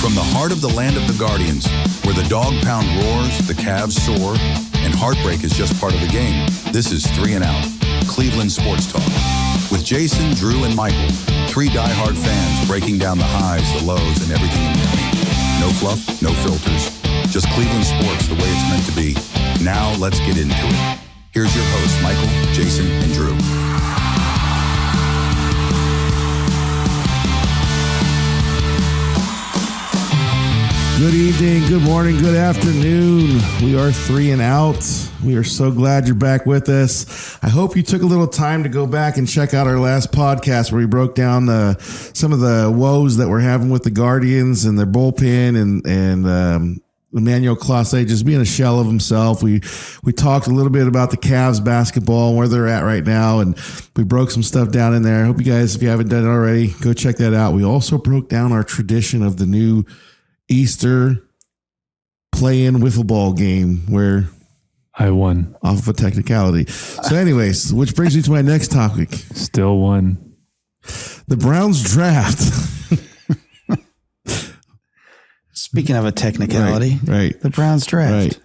From the heart of the land of the Guardians, where the dog pound roars, the Cavs soar, and heartbreak is just part of the game, this is 3 and Out, Cleveland Sports Talk. With Jason, Drew, and Michael, 3 diehard fans breaking down the highs, the lows, and everything in between. No fluff, no filters, just Cleveland sports the way it's meant to be. Now let's get into it. Here's your hosts, Michael, Jason, and Drew. Good evening, good morning, good afternoon. We are 3 and Out. We are so glad you're back with us. I hope you took a little time to go back and check out our last podcast where we broke down some of the woes that we're having with the Guardians and their bullpen and Emmanuel Clase just being a shell of himself. We talked a little bit about the Cavs basketball and where they're at right now, and we broke some stuff down in there. I hope you guys, if you haven't done it already, go check that out. We also broke down our tradition of the new Easter play-in wiffle ball game where I won off of a technicality. So anyways, which brings me to my next topic. Still won. The Browns draft. Speaking of a technicality, right. The Browns draft. Right.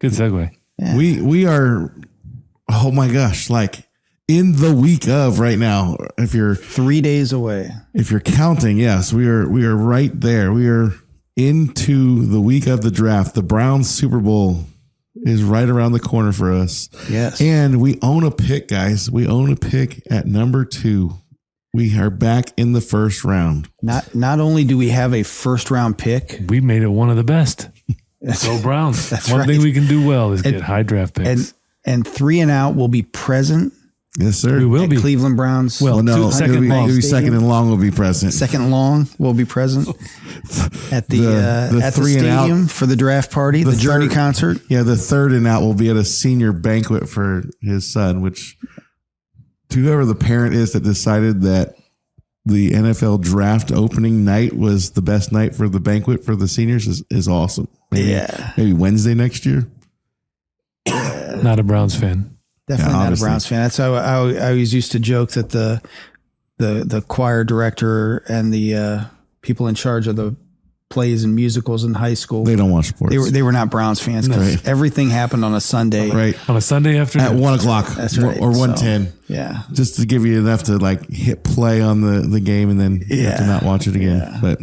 Good segue. Yeah. We are, oh my gosh, like in the week of right now. If you're 3 days away. If you're counting, yes, we are right there. We are into the week of the draft. The Browns Super Bowl is right around the corner for us. Yes. And we own a pick, guys. We own a pick at number 2. We are back in the first round. Not only do we have a first round pick, We made it one of the best. Go Browns. That's One right. thing we can do well is get high draft picks. and 3 and Out will be present Yes, sir. We will at be. Cleveland Browns. Well, No, second it'll be, long. it'll be second and long will be present. Second long will be present at the 3 and Out. stadium for the draft party, the Journey third- concert. Yeah, the 3rd and Out will be at a senior banquet for his son, which to whoever the parent is that decided that the NFL draft opening night was the best night for the banquet for the seniors is awesome. Maybe Wednesday next year. Not a Browns fan. Definitely Yeah, not a obviously. Browns fan. That's how I always used to joke that the choir director and the people in charge of the plays and musicals in high school, They don't watch sports. they were not Browns fans because Right. everything happened on a Sunday. right On a Sunday at afternoon. 1:00. That's right. Or So, 1:10. Yeah. Just to give you enough to like hit play on the game and then you have to Yeah. not watch it again. Yeah. But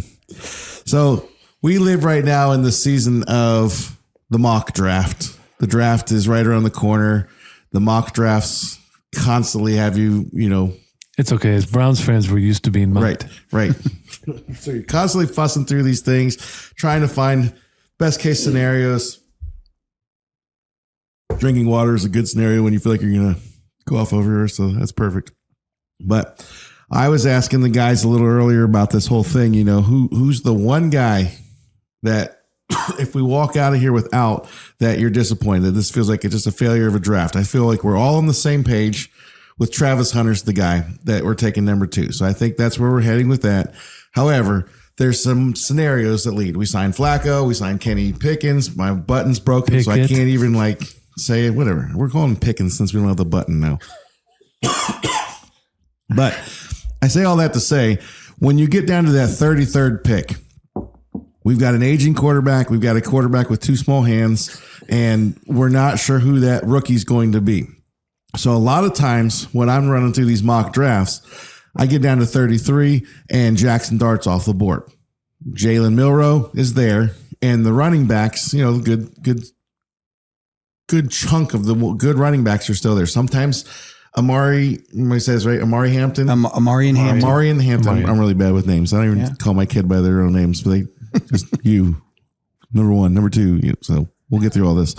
so we live right now in the season of the mock draft. The draft is right around the corner. The mock drafts constantly have you It's okay. As Browns fans, we're used to being mocked. right. So you're constantly fussing through these things, trying to find best case scenarios. Drinking water is a good scenario when you feel like you're going to go off over here. So that's perfect. But I was asking the guys a little earlier about this whole thing, who's the one guy that if we walk out of here without that, you're disappointed that this feels like it's just a failure of a draft. I feel like we're all on the same page with Travis Hunter's the guy that we're taking number 2. So I think that's where we're heading with that. However, there's some scenarios that lead. We signed Flacco. We signed Kenny Pickens. My button's broken, so I Pickett. can't even say it. Whatever. We're calling him Pickens since we don't have the button now. But I say all that to say, when you get down to that 33rd pick, we've got an aging quarterback. We've got a quarterback with 2 small hands, and we're not sure who that rookie's going to be. So a lot of times when I'm running through these mock drafts, I get down to 33 and Jackson Dart's off the board. Jalen Milroe is there, and the running backs, good chunk of the good running backs are still there. Sometimes Amari Hampton. Amari and Hampton. Amari and Hampton. Amari. I'm really bad with names. I don't even call my kid by their own names, but they just number 1, number 2. So we'll get through all this.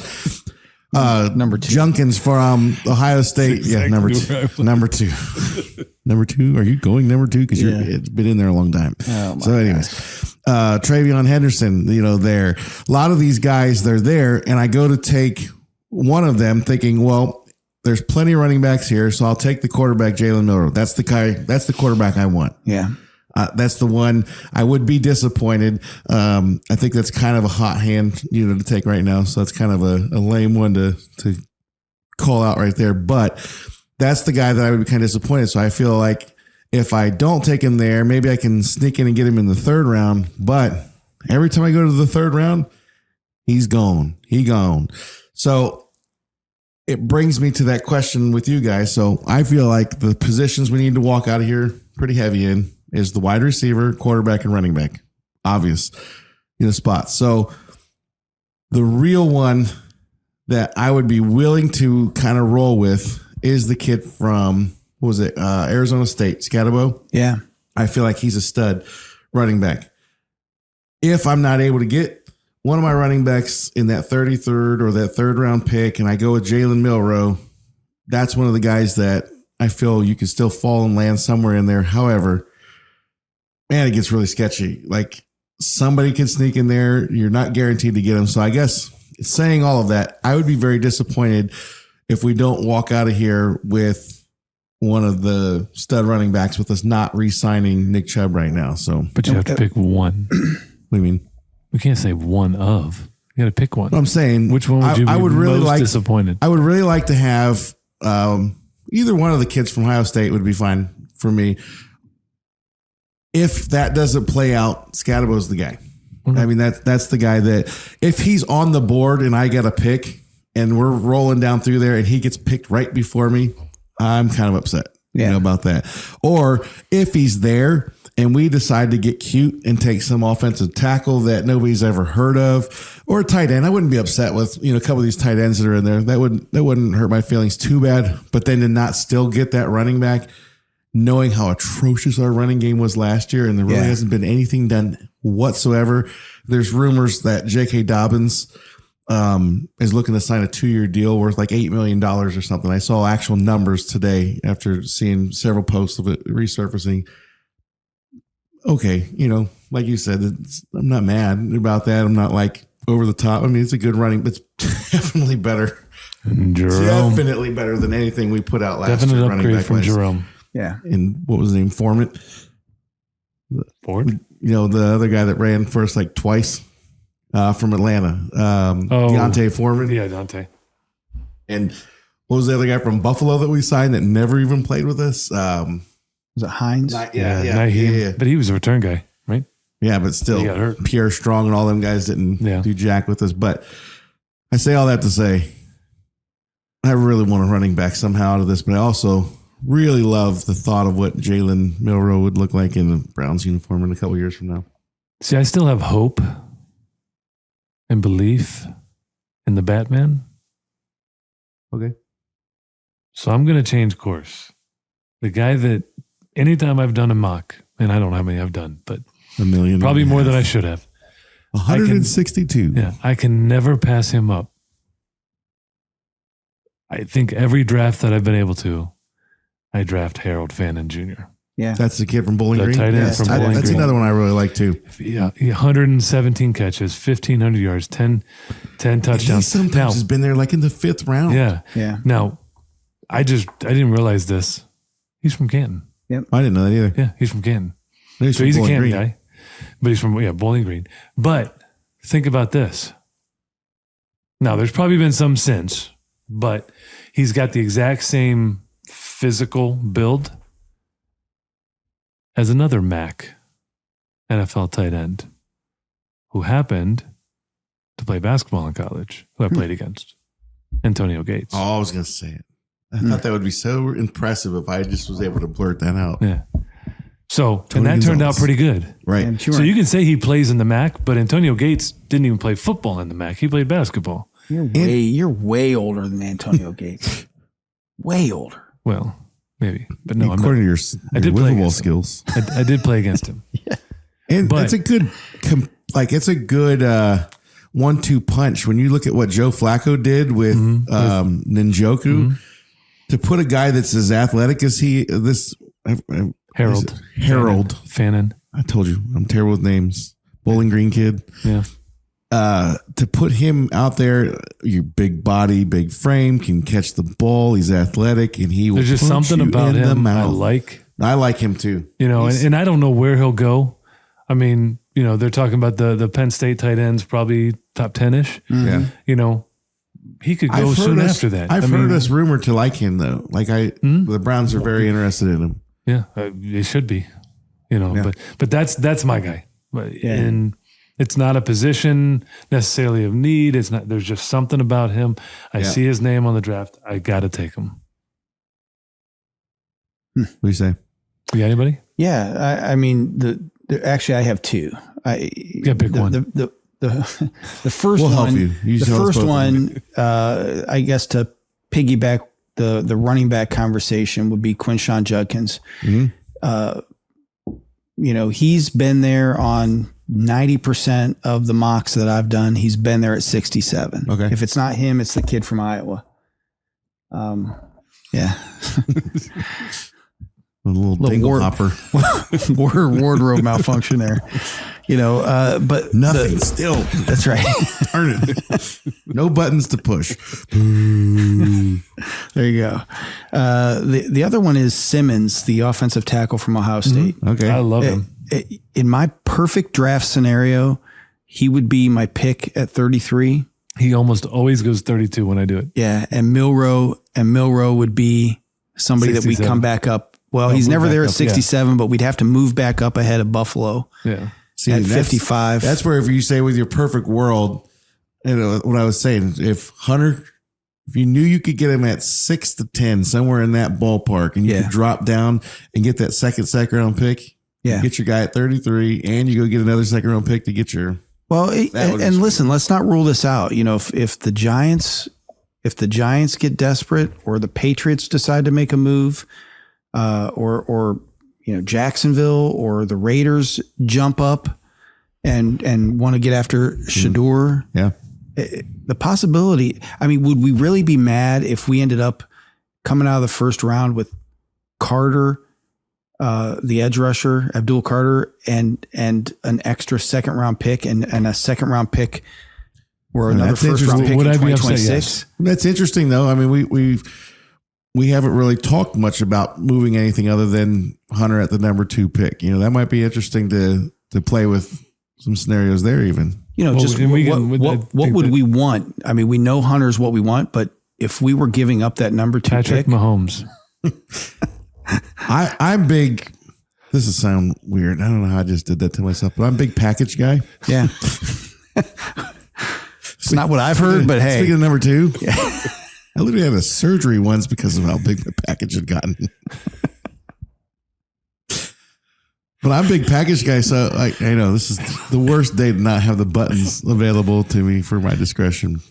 Number 2. Junkins from Ohio State. Yeah, number 2. Number 2. Number 2. Are you going number 2? Because it's been in there a long time. Oh, my So anyways, Travion Henderson, there. A lot of these guys, they're there. And I go to take one of them thinking, well, there's plenty of running backs here. So I'll take the quarterback, Jalen Milroe. That's the quarterback I want. Yeah. That's the one. I would be disappointed. I think that's kind of a hot hand, to take right now. So that's kind of a lame one to call out right there. But that's the guy that I would be kind of disappointed. So I feel like if I don't take him there, maybe I can sneak in and get him in the 3rd round. But Every time I go to the third round, he's gone. He gone. So it brings me to that question with you guys. So I feel like the positions we need to walk out of here pretty heavy in is the wide receiver, quarterback, and running back. Obvious, spots. So the real one that I would be willing to kind of roll with is the kid from, what was it, Arizona State, Scatabo. Yeah. I feel like he's a stud running back. If I'm not able to get one of my running backs in that 33rd or that third round pick and I go with Jalen Milroe, that's one of the guys that I feel you can still fall and land somewhere in there. However, man, it gets really sketchy. Like somebody could sneak in there. You're not guaranteed to get them. So I guess saying all of that, I would be very disappointed if we don't walk out of here with one of the stud running backs with us not re-signing Nick Chubb right now. So, But you have to pick one. what do you mean? We can't say one of. You got to pick one. I'm saying, Which one would you be most disappointed? I would really like to have either one of the kids from Ohio State would be fine for me. If that doesn't play out, Scatabo's the guy. I mean, that's the guy that if he's on the board and I get a pick and we're rolling down through there and he gets picked right before me, I'm kind of upset about that. Or if he's there and we decide to get cute and take some offensive tackle that nobody's ever heard of, or a tight end, I wouldn't be upset with, a couple of these tight ends that are in there. That wouldn't hurt my feelings too bad. But then to not still get that running back, knowing how atrocious our running game was last year, and there really hasn't been anything done whatsoever. There's rumors that J.K. Dobbins is looking to sign a 2-year deal worth like $8 million or something. I saw actual numbers today after seeing several posts of it resurfacing. Okay, like you said, I'm not mad about that. I'm not like over the top. I mean, it's a good running, but it's definitely better. Jerome. Definitely better than anything we put out last year. Definite Running upgrade back from wise. Jerome. Yeah. And what was his name? Foreman? Ford? The other guy that ran first like twice from Atlanta. Deontay Foreman. Yeah, Dante. And what was the other guy from Buffalo that we signed that never even played with us? Was it Hines? Naheem. But he was a return guy, right? Yeah, but still, He got hurt. Pierre Strong and all them guys didn't do jack with us. But I say all that to say, I really want a running back somehow out of this, but I also really love the thought of what Jalen Milroe would look like in the Browns uniform in a couple years from now. See, I still have hope and belief in the Batman. Okay. So I'm going to change course. The guy that anytime I've done a mock, and I don't know how many I've done, but A million. probably more than I should have. 162. Yeah, I can never pass him up. I think every draft that I've been able to, I draft Harold Fannin Jr. Yeah. That's the kid from Bowling The Green. tight end from Bowling That's Green. another one I really like too. Yeah, 117 catches, 1,500 yards, 10 He touchdowns. sometimes Now, has been there like in the 5th round. yeah. Yeah. Now, I didn't realize this. He's from Canton. I didn't know that either. Yeah, he's from Canton. He's So from he's a Bowling Canton Green. guy, but he's from Bowling Green. But think about this. Now, there's probably been some since, but he's got the exact same physical build as another Mac NFL tight end who happened to play basketball in college, who I played against, Antonio Gates. Oh, I was going to say it. I thought that would be so impressive if I just was able to blurt that out. Yeah. So, Tony and that turned out Gonzalez. pretty good. Right. And So you can say he plays in the MAC, but Antonio Gates didn't even play football in the MAC. He played basketball. you're way older than Antonio Gates. Way older. Well, maybe, but no, I'm According not. to I your did play livable against him. skills. I did play against him. And But- it's a good, it's a good 1-2 punch. When you look at what Joe Flacco did with Njoku, to put a guy that's as athletic as Harold. Fannin. I told you, I'm terrible with names. Bowling Green kid. Yeah. To put him out there, your big body, big frame, can catch the ball. He's athletic, and he will. There's just punch something you about in the him I mouth. like. I like him too. And I don't know where he'll go. I mean, they're talking about the Penn State tight ends, probably top 10-ish. Yeah. He could go soon after that. I've heard us rumored to like him though. The Browns are very interested in him. Yeah, they should be. But that's my guy. And It's not a position necessarily of need. It's not. There's just something about him. I see his name on the draft. I got to take him. What do you say? You got anybody? Yeah, I mean, actually, I have two. Pick one. The first We'll one. help you. You The tell us first both. one, I guess, to piggyback the running back conversation would be Quinshon Judkins. You know, he's been there on 90% of the mocks that I've done. He's been there at 67. Okay. If it's not him, it's the kid from Iowa. Yeah. A little dingle ward- hopper. Wardrobe malfunction there. You know, but Nothing. Still. that's right. Turn it. No buttons to push. There you go. The other one is Simmons, the offensive tackle from Ohio State. Okay. I love him. In my perfect draft scenario, he would be my pick at 33. He almost always goes 32 when I do it. Yeah, and Milrow would be somebody that we 67. come back up. Well, Oh, he's move never back there at up, 67, but we'd have to move back up ahead of Buffalo Yeah. See, at that's- 55. That's where if you say with your perfect world, you know what I was saying. If Hunter, if you knew you could get him at 6 to 10, somewhere in that ballpark, and you Yeah. could drop down and get that second round pick, Yeah. get your guy at 33, and you go get another second round pick to get your. Well, That would be and sweet. listen, let's not rule this out. You know, if the Giants get desperate, or the Patriots decide to make a move, or you know, Jacksonville or the Raiders jump up and want to get after Shador, Yeah. the possibility. I mean, would we really be mad if we ended up coming out of the first round with Carter, the edge rusher, Abdul Carter, and an extra second round pick and a second round pick, or another that's first round interesting. pick Would in I be upset? 2026? That's interesting, though. I mean, we haven't really talked much about moving anything other than Hunter at the number 2 pick. You know, that might be interesting to play with some scenarios there, even. You know, Well, just and we what, can- what, I what think would that- we want? I mean, we know Hunter's what we want, but if we were giving up that number 2 Patrick pick, Mahomes. I'm big. This is sound weird. I don't know how I just did that to myself, but I'm a big package guy. yeah. It's not what I've heard, but hey, Speaking of number 2, I literally had a surgery once because of how big my package had gotten. But I'm a big package guy, so I know this is the worst day to not have the buttons available to me for my discretion.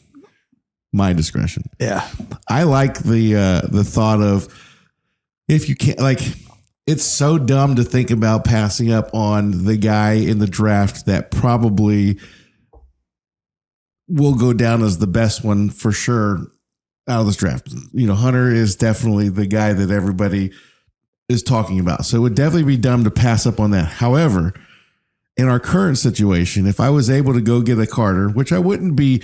My discretion. yeah. I like the thought of, if you can't, like, it's so dumb to think about passing up on the guy in the draft that probably will go down as the best one for sure out of this draft. You know, Hunter is definitely the guy that everybody is talking about. So it would definitely be dumb to pass up on that. However, in our current situation, if I was able to go get a Carter, which I wouldn't be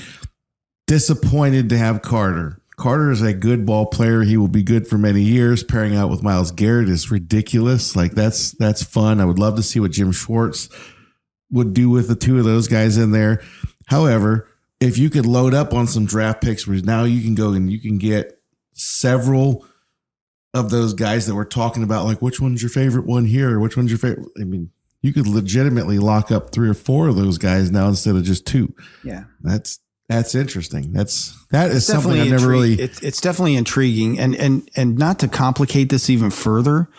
disappointed to have Carter. Carter is a good ball player. He will be good for many years. Pairing out with Myles Garrett is ridiculous. Like that's fun. I would love to see what Jim Schwartz would do with the two of those guys in there. However, if you could load up on some draft picks where now you can go and you can get several of those guys that we're talking about, like which one's your favorite one here or which one's your favorite. I mean, you could legitimately lock up 3 or 4 of those guys now instead of just 2. Yeah. That's interesting. That is something Definitely I've never really. It's definitely intriguing, and not to complicate this even further,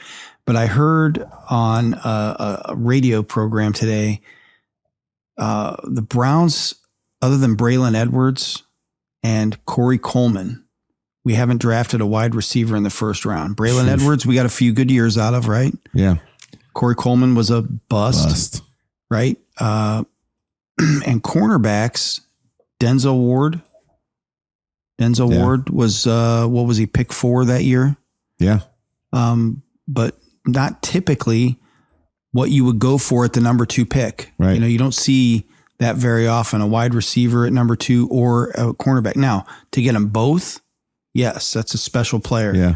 but I heard on a radio program today, the Browns, other than Braylon Edwards and Corey Coleman, we haven't drafted a wide receiver in the first round. Braylon Edwards, we got a few good years out of, right? Yeah. Corey Coleman was a bust. Right? And cornerbacks, Denzel Ward. Yeah. Ward was, what was he, pick 4 that year? Yeah. But not typically what you would go for at the number 2 pick. Right. You know, you don't see that very often, a wide receiver at number 2 or a cornerback. Now, to get them both, yes, that's a special player. Yeah.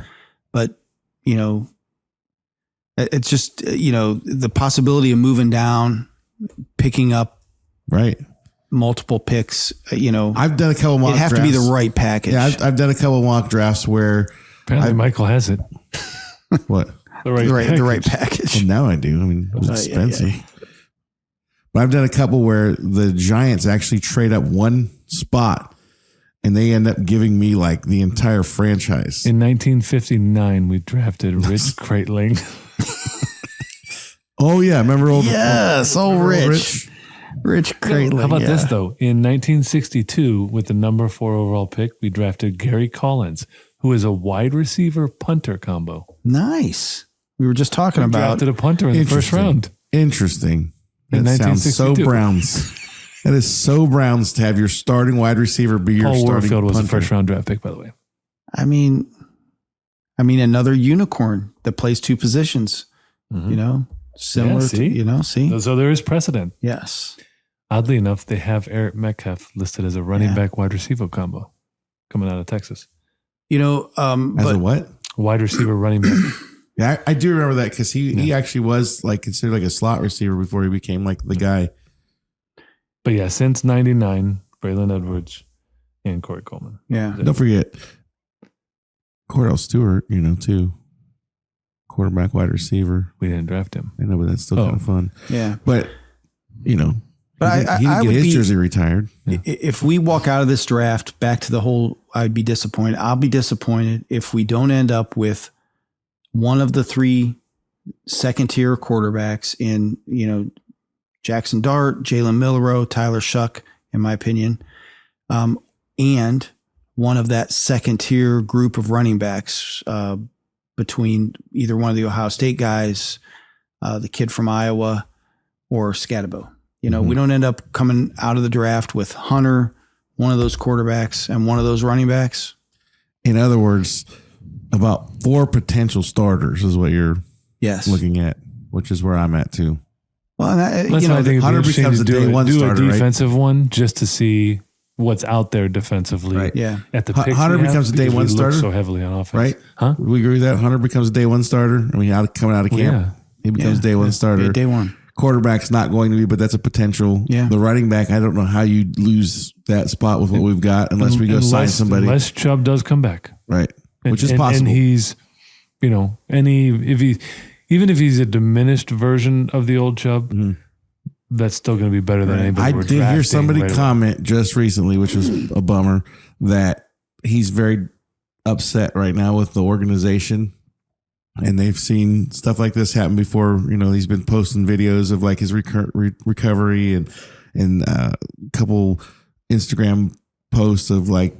But, you know, it's just, you know, the possibility of moving down, picking up Right. multiple picks, you know, I've done a couple mock it'd have drafts. to be the right package. Yeah, I've done a couple mock drafts where Apparently, Michael has it. what? The right, the right package. package. Well, now I do. I mean, it was Yeah, expensive. yeah. But I've done a couple where the Giants actually trade up one spot and they end up giving me like the entire franchise. In 1959, we drafted Rich Kreitling. Oh, yeah. Remember old Yes. Rich Kreitling. How about this, though? In 1962, with the number 4 overall pick, we drafted Gary Collins, who is a wide receiver punter combo. Nice. We were just talking We about drafted a punter in the first round. Interesting. In That sounds so 1962. Browns. That is so Browns to have your starting wide receiver be your Paul starting Warfield was a punter. first round draft pick, by the way. I mean, another unicorn that plays 2 positions, Mhm. you know, similar Yeah, to, see? you know, see? So there is precedent. Yes. Oddly enough, they have Eric Metcalf listed as a running Yeah. back wide receiver combo coming out of Texas. You know, As but a what? Wide receiver running back. Yeah, I do remember that because he actually was like considered like a slot receiver before he became like the guy. But yeah, since 99, Braylon Edwards and Corey Coleman. yeah. Don't forget Cordell Stewart, you know, too. Quarterback, wide receiver. We didn't draft him. I know, but that's still Oh. kind of fun. Yeah. But, you know, But he I didn't would get his be- jersey retired. If we walk out of this draft back to the whole, I'd be disappointed. I'll be disappointed if we don't end up with one of the 3 second tier quarterbacks in, you know, Jackson Dart, Jalen Milroe, Tyler Shuck, in my opinion, and one of that second tier group of running backs between either one of the Ohio State guys, the kid from Iowa, or Scatabo. You know, we don't end up coming out of the draft with Hunter, one of those quarterbacks, and one of those running backs. In other words, about 4 potential starters is what you're Yes. looking at, which is where I'm at too. Well, and That's you why know, I think it'd be Hunter interesting becomes to the day do, one do starter, a right? defensive one just to see what's out there defensively. Right. yeah. At the picks Hunter we have, becomes a day because one we look starter? so heavily on offense. Right? Huh? We agree with that. Hunter becomes a day one starter. I mean, coming out of Well, camp, yeah. he becomes Yeah. day one starter. Day one. Quarterback's not going to be, but that's a potential. Yeah. The running back, I don't know how you lose that spot with what we've got unless we go sign somebody. Unless Chubb does come back. Right. And- Which is and- possible. And he's, you know, even if he's a diminished version of the old Chubb, that's still going to be better than anybody. I we're did hear drafting somebody right away. comment just recently, which was a bummer, that he's very upset right now with the organization. And they've seen stuff like this happen before. You know, he's been posting videos of like his recovery and a couple Instagram posts of like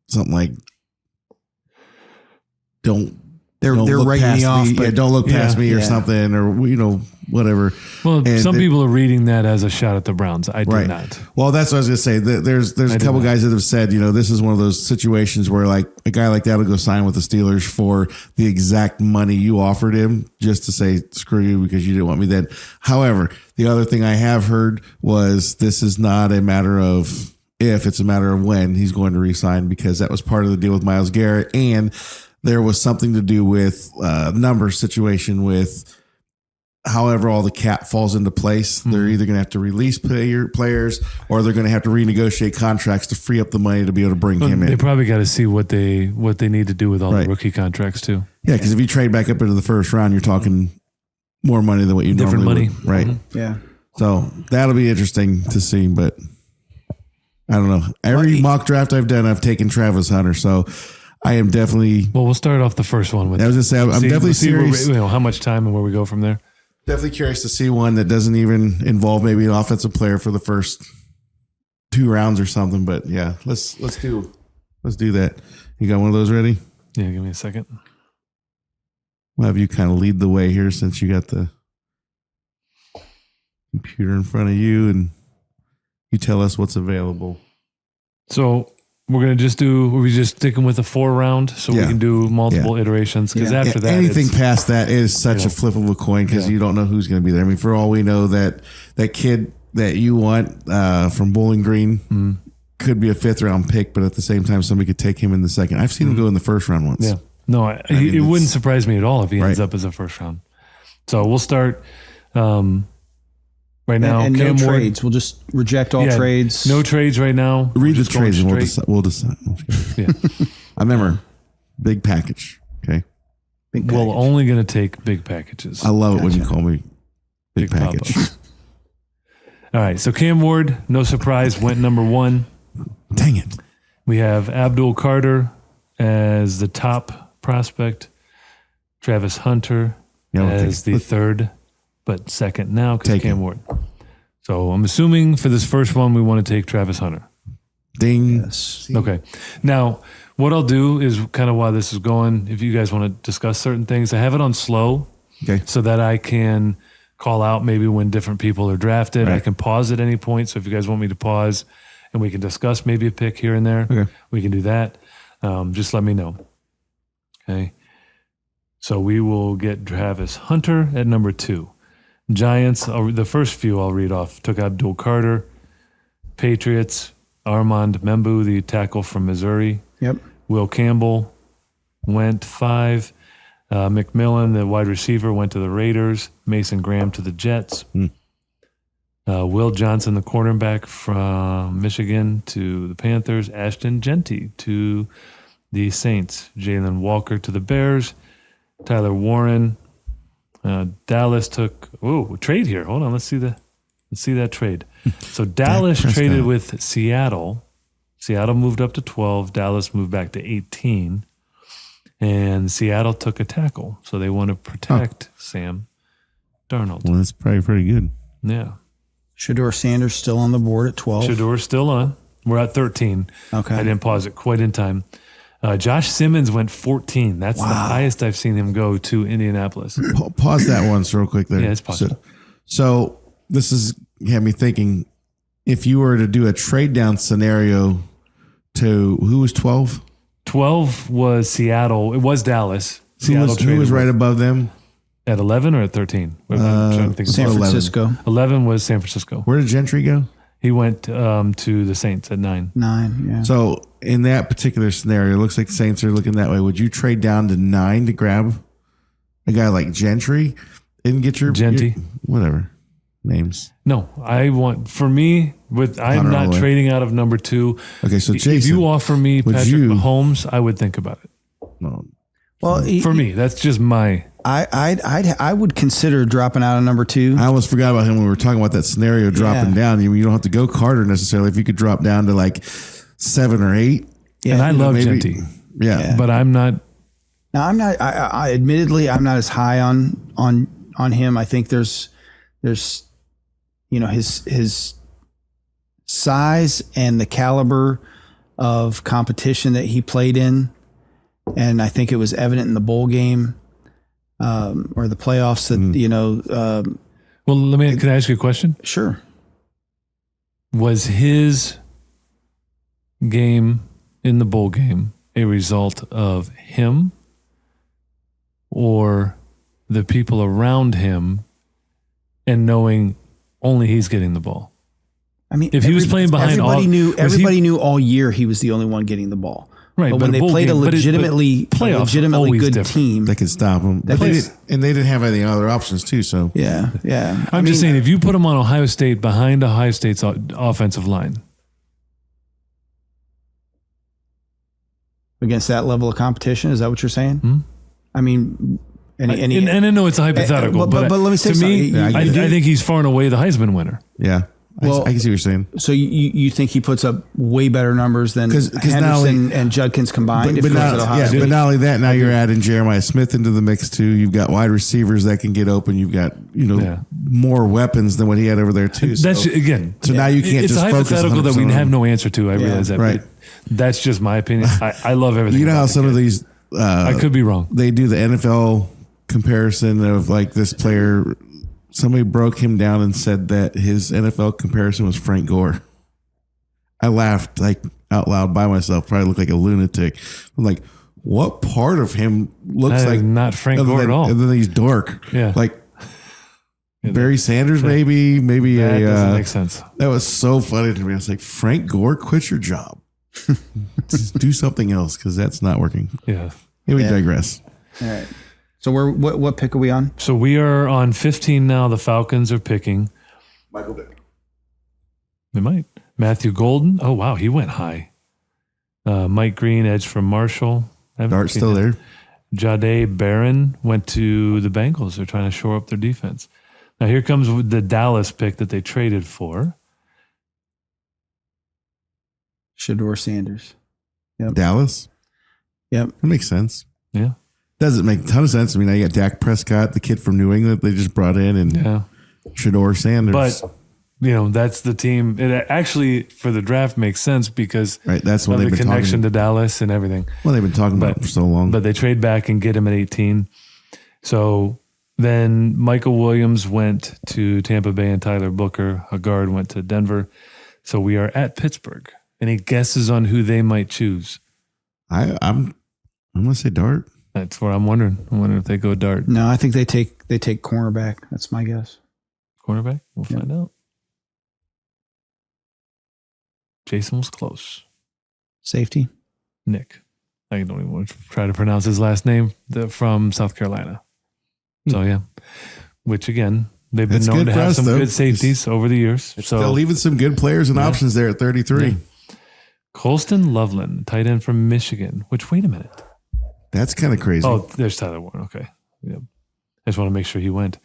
something like, They're look writing past me off. But don't look past me or yeah. something, or, you know, whatever. Well, And some people are reading that as a shot at the Browns. I do Right. not. Well, that's what I was going to say. There's a did couple not. guys that have said, you know, this is one of those situations where like a guy like that will go sign with the Steelers for the exact money you offered him just to say, screw you because you didn't want me then. However, the other thing I have heard was this is not a matter of if, it's a matter of when he's going to resign, because that was part of the deal with Myles Garrett. And there was something to do with number situation with however all the cap falls into place. They're either going to have to release players or they're going to have to renegotiate contracts to free up the money to be able to bring him They in. probably got to see what they need to do with all Right. the rookie contracts too. Yeah, because if you trade back up into the first round, you're talking more money than what you Different normally money. would. Right. yeah. So that'll be interesting to see, but I don't know. Every mock draft I've done, I've taken Travis Hunter. So I am definitely, Well, we'll start off the first one with. I was going to say, I'm definitely see where serious. you know, how much time and where we go from there. Definitely curious to see one that doesn't even involve maybe an offensive player for the first 2 rounds or something. But yeah, let's do that. You got one of those ready? Yeah, give me a second. We'll have you kind of lead the way here since you got the computer in front of you and you tell us what's available. So we're just sticking with a 4 round, so we Yeah. can do multiple iterations. Because Yeah. after that, Anything it's- past that is such a flip of a coin because you don't know who's going to be there. I mean, for all we know, that kid that you want from Bowling Green could be a 5th round pick, but at the same time, somebody could take him in the second. I've seen him go in the first round once. Yeah. No, mean, it wouldn't it's- surprise me at all if he ends Right. up as a first round. So we'll start right now. And no Cam Ward. trades. We'll just reject all Yeah, trades. No trades right now. Read We're the just going trades and straight. we'll decide. Yeah. I remember big package. Okay. Big We're package. only going to take big packages. I love it when you call me big package. All right. So Cam Ward, no surprise, went number 1. Dang it. We have Abdul Carter as the top prospect. Travis Hunter Yeah, I'll as take it. the third, but second now because Take Cam him. Ward. So I'm assuming for this first one, we want to take Travis Hunter. Ding. Yes. Okay. Now, what I'll do is kind of while this is going, if you guys want to discuss certain things, I have it on slow Okay. so that I can call out maybe when different people are drafted. I Right. can pause at any point. So if you guys want me to pause and we can discuss maybe a pick here and there, Okay. we can do that. Just let me know. Okay. So we will get Travis Hunter at number 2. Giants, the first few I'll read off, took Abdul Carter. Patriots, Armand Membu, the tackle from Missouri. Yep. Will Campbell went 5. McMillan, the wide receiver, went to the Raiders. Mason Graham to the Jets. Will Johnson, the cornerback from Michigan, to the Panthers. Ashton Genty to the Saints. Jalen Walker to the Bears. Tyler Warren. Dallas took trade here. Hold on, let's see that trade. So Dallas Prescott. traded with Seattle. Seattle moved up to 12. Dallas moved back to 18. And Seattle took a tackle. So they want to protect Sam Darnold. Well, that's probably pretty good. Yeah. Shador Sanders still on the board at 12. Shador's still on. We're at 13. Okay. I didn't pause it quite in time. Josh Simmons went 14. That's the highest I've seen him go to Indianapolis. Pause that once real quick there. Yeah, it's paused. So this is had me thinking, if you were to do a trade down scenario to who was 12? 12 was Seattle. It was Dallas. Who Seattle was traded right above them? at 11 or at 13? I'm trying to think. San 11. Francisco, 11 was San Francisco. Where did Gentry go? He went to the Saints at 9. 9. Yeah. So in that particular scenario, it looks like the Saints are looking that way. Would you trade down to 9 to grab a guy like Gentry and get your Genty. whatever names? No, I want, for me, I'm Hunter not Holloway. trading out of number 2. Okay, so If Jason, you offer me would Patrick you- Mahomes, I would think about it. no, Well, For me, that's just my. I would consider dropping out of number 2. I almost forgot about him when we were talking about that scenario dropping down. You don't have to go Carter necessarily. If you could drop down to like 7 or 8, And I love maybe- Genty, yeah. but I'm not. Now I'm not. I admittedly I'm not as high on him. I think there's his size and the caliber of competition that he played in, and I think it was evident in the bowl game or the playoffs that Well, can I ask you a question? sure. Was his game in the bowl game a result of him or the people around him and knowing only he's getting the ball? I mean, If he was playing behind everybody knew all year he was the only one getting the ball. Right, But but when a they bowl played game- a but playoffs are legitimately always good different. team, They could stop him. But they didn't have any other options too. So yeah. I'm just saying, if you put him on Ohio State behind Ohio State's offensive line, against that level of competition, is that what you're saying? Hmm? I mean, and I know it's a hypothetical, but let me say to me, something. I think he's far and away the Heisman winner. yeah, Well- I can see what you're saying. So you think he puts up way better numbers than 'Cause not Henderson only- and Judkins combined? But if he was at Ohio State? not only that, now you're adding Jeremiah Smith into the mix too. You've got wide receivers that can get open. You've got Yeah. more weapons than what he had over there too. That's So, again. so now you can't It's just a focus hypothetical that we 100% have on- no answer to. I realize that. Right. But that's just my opinion. I love everything. You know about how the some of kid. these I could be wrong. they do the NFL comparison of like this player. Somebody broke him down and said that his NFL comparison was Frank Gore. I laughed like out loud by myself. Probably looked like a lunatic. I'm like, what part of him looks That is like not Frank other Gore than, at all. Other than he's dork. Yeah. Like Yeah, Barry Sanders, maybe That doesn't a. make sense. That was so funny to me. I was like, Frank Gore, quit your job. Just do something else because that's not working. Yeah. Hey, we Yeah. digress. All right. So what pick are we on? So we are on 15 now. The Falcons are picking. Michael Vick. They might. Matthew Golden. Oh, wow. He went high. Mike Green, edge from Marshall. I haven't Dart's seen still that. there. Jade Barron went to the Bengals. They're trying to shore up their defense. Now here comes the Dallas pick that they traded for. Shedeur Sanders. Yep. Dallas. Yep. That makes sense. Yeah. Doesn't make a ton of sense. I mean, I got Dak Prescott, the kid from New England they just brought in, and Yeah. Shedeur Sanders. But, that's the team. It actually, for the draft, makes sense because right, that's what of they've the been connection talking. to Dallas and everything. Well, they've been talking about it for so long. But they trade back and get him at 18. So then Michael Williams went to Tampa Bay and Tyler Booker, a guard, went to Denver. So we are at Pittsburgh. Any guesses on who they might choose? I'm gonna say Dart. That's what I'm wondering. I'm wondering if they go Dart. No, I think they take cornerback. That's my guess. Cornerback? We'll find out. Jason was close. Safety. Nick. I don't even want to try to pronounce his last name. From South Carolina. So, yeah. Which, again, they've been That's known good to for have us, some though. good safeties over the years. So They're leaving some good players and options there at 33. Yeah. Colston Loveland, tight end from Michigan. Which, wait a minute. That's kind of crazy. Oh, there's Tyler Warren. Okay. Yep. I just want to make sure he went.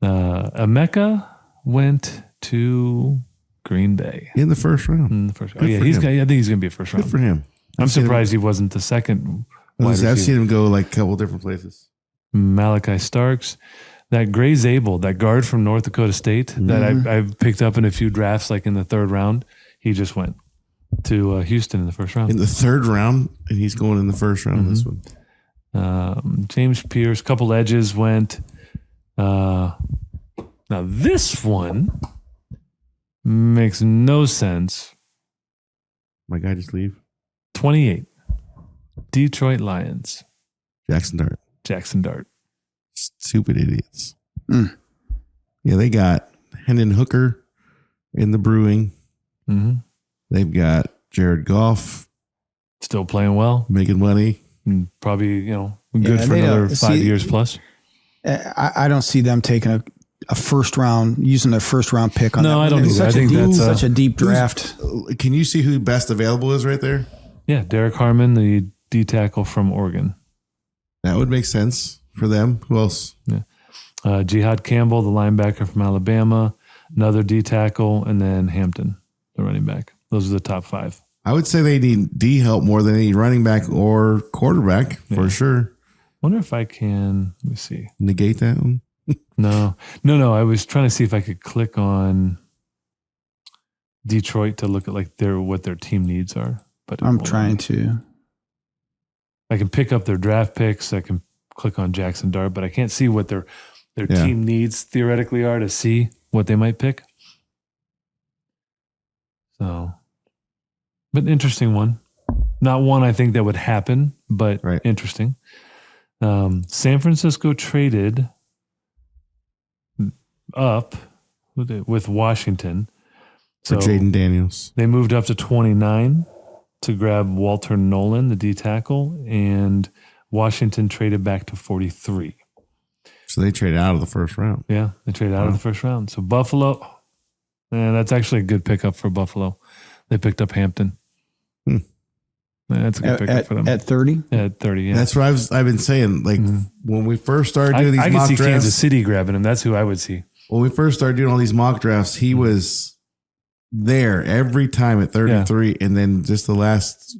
Emeka went to Green Bay In the first round. in the first. Good for I him. think he's going to be a first Good round. for him. I'm I've seen him- surprised he wasn't the second wide I've receiver. seen him go like a couple different places. Malachi Starks, that Gray Zabel, that guard from North Dakota State that I've picked up in a few drafts, like in the third round. He just went to Houston in the first round. In the third round, and he's going in the first round of this one. James Pierce, couple edges went. Now this one makes no sense. My guy just leave. 28, Detroit Lions, Jackson Dart. Jackson Dart. Stupid idiots. Yeah, they got Hendon Hooker in the Brewing. Mm-hmm. They've got Jared Goff Still playing well. making money. And probably, good Yeah, for they another don't- 5 see- years plus. I don't see them taking a first round, using their first round pick on No, that. I don't It's either. I such a think deep- that's such a deep draft. Can you see who best available is right there? Yeah, Derek Harmon, the D tackle from Oregon. That would make sense for them. Who else? Jihad Campbell, the linebacker from Alabama, another D tackle, and then Hampton, the running back. Those are the top 5. I would say they need D help more than they need running back or quarterback for sure. Wonder if I can, let me see. Negate that one. No. I was trying to see if I could click on Detroit to look at like what their team needs are. But it I'm won't. trying to. I can pick up their draft picks. I can click on Jackson Dart, but I can't see what their Yeah. team needs theoretically are to see what they might pick. So, but interesting one. Not one I think that would happen, but Right. interesting. San Francisco traded up with Washington. For So Jaden Daniels. they moved up to 29 to grab Walter Nolan, the D tackle, and Washington traded back to 43. So they traded out of the first round. Yeah, they traded out of the first round. So Buffalo, that's actually a good pickup for Buffalo. They picked up Hampton. That's a good pickup for them. At 30? At 30, yeah. That's what I've been saying. Like when we first started doing these I could mock see drafts, Kansas City grabbing him. That's who I would see. when we first started doing all these mock drafts, he was there every time at 33, and then just the last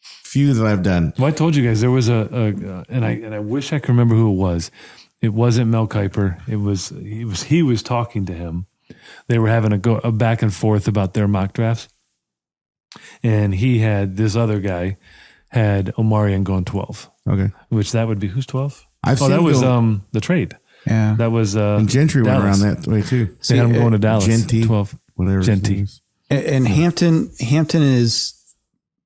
few that I've done. Well, I told you guys there was and I wish I could remember who it was. It wasn't Mel Kiper. He was talking to him. They were having a back and forth about their mock drafts, and he had this other guy had Omarion going 12, Okay, which that would be who's 12? I've seen that him was go- the trade. Yeah. That was and Gentry went Dallas. around that way too. They had him going to Dallas. Genty. 12. Whatever. his Genty. name is. And Hampton is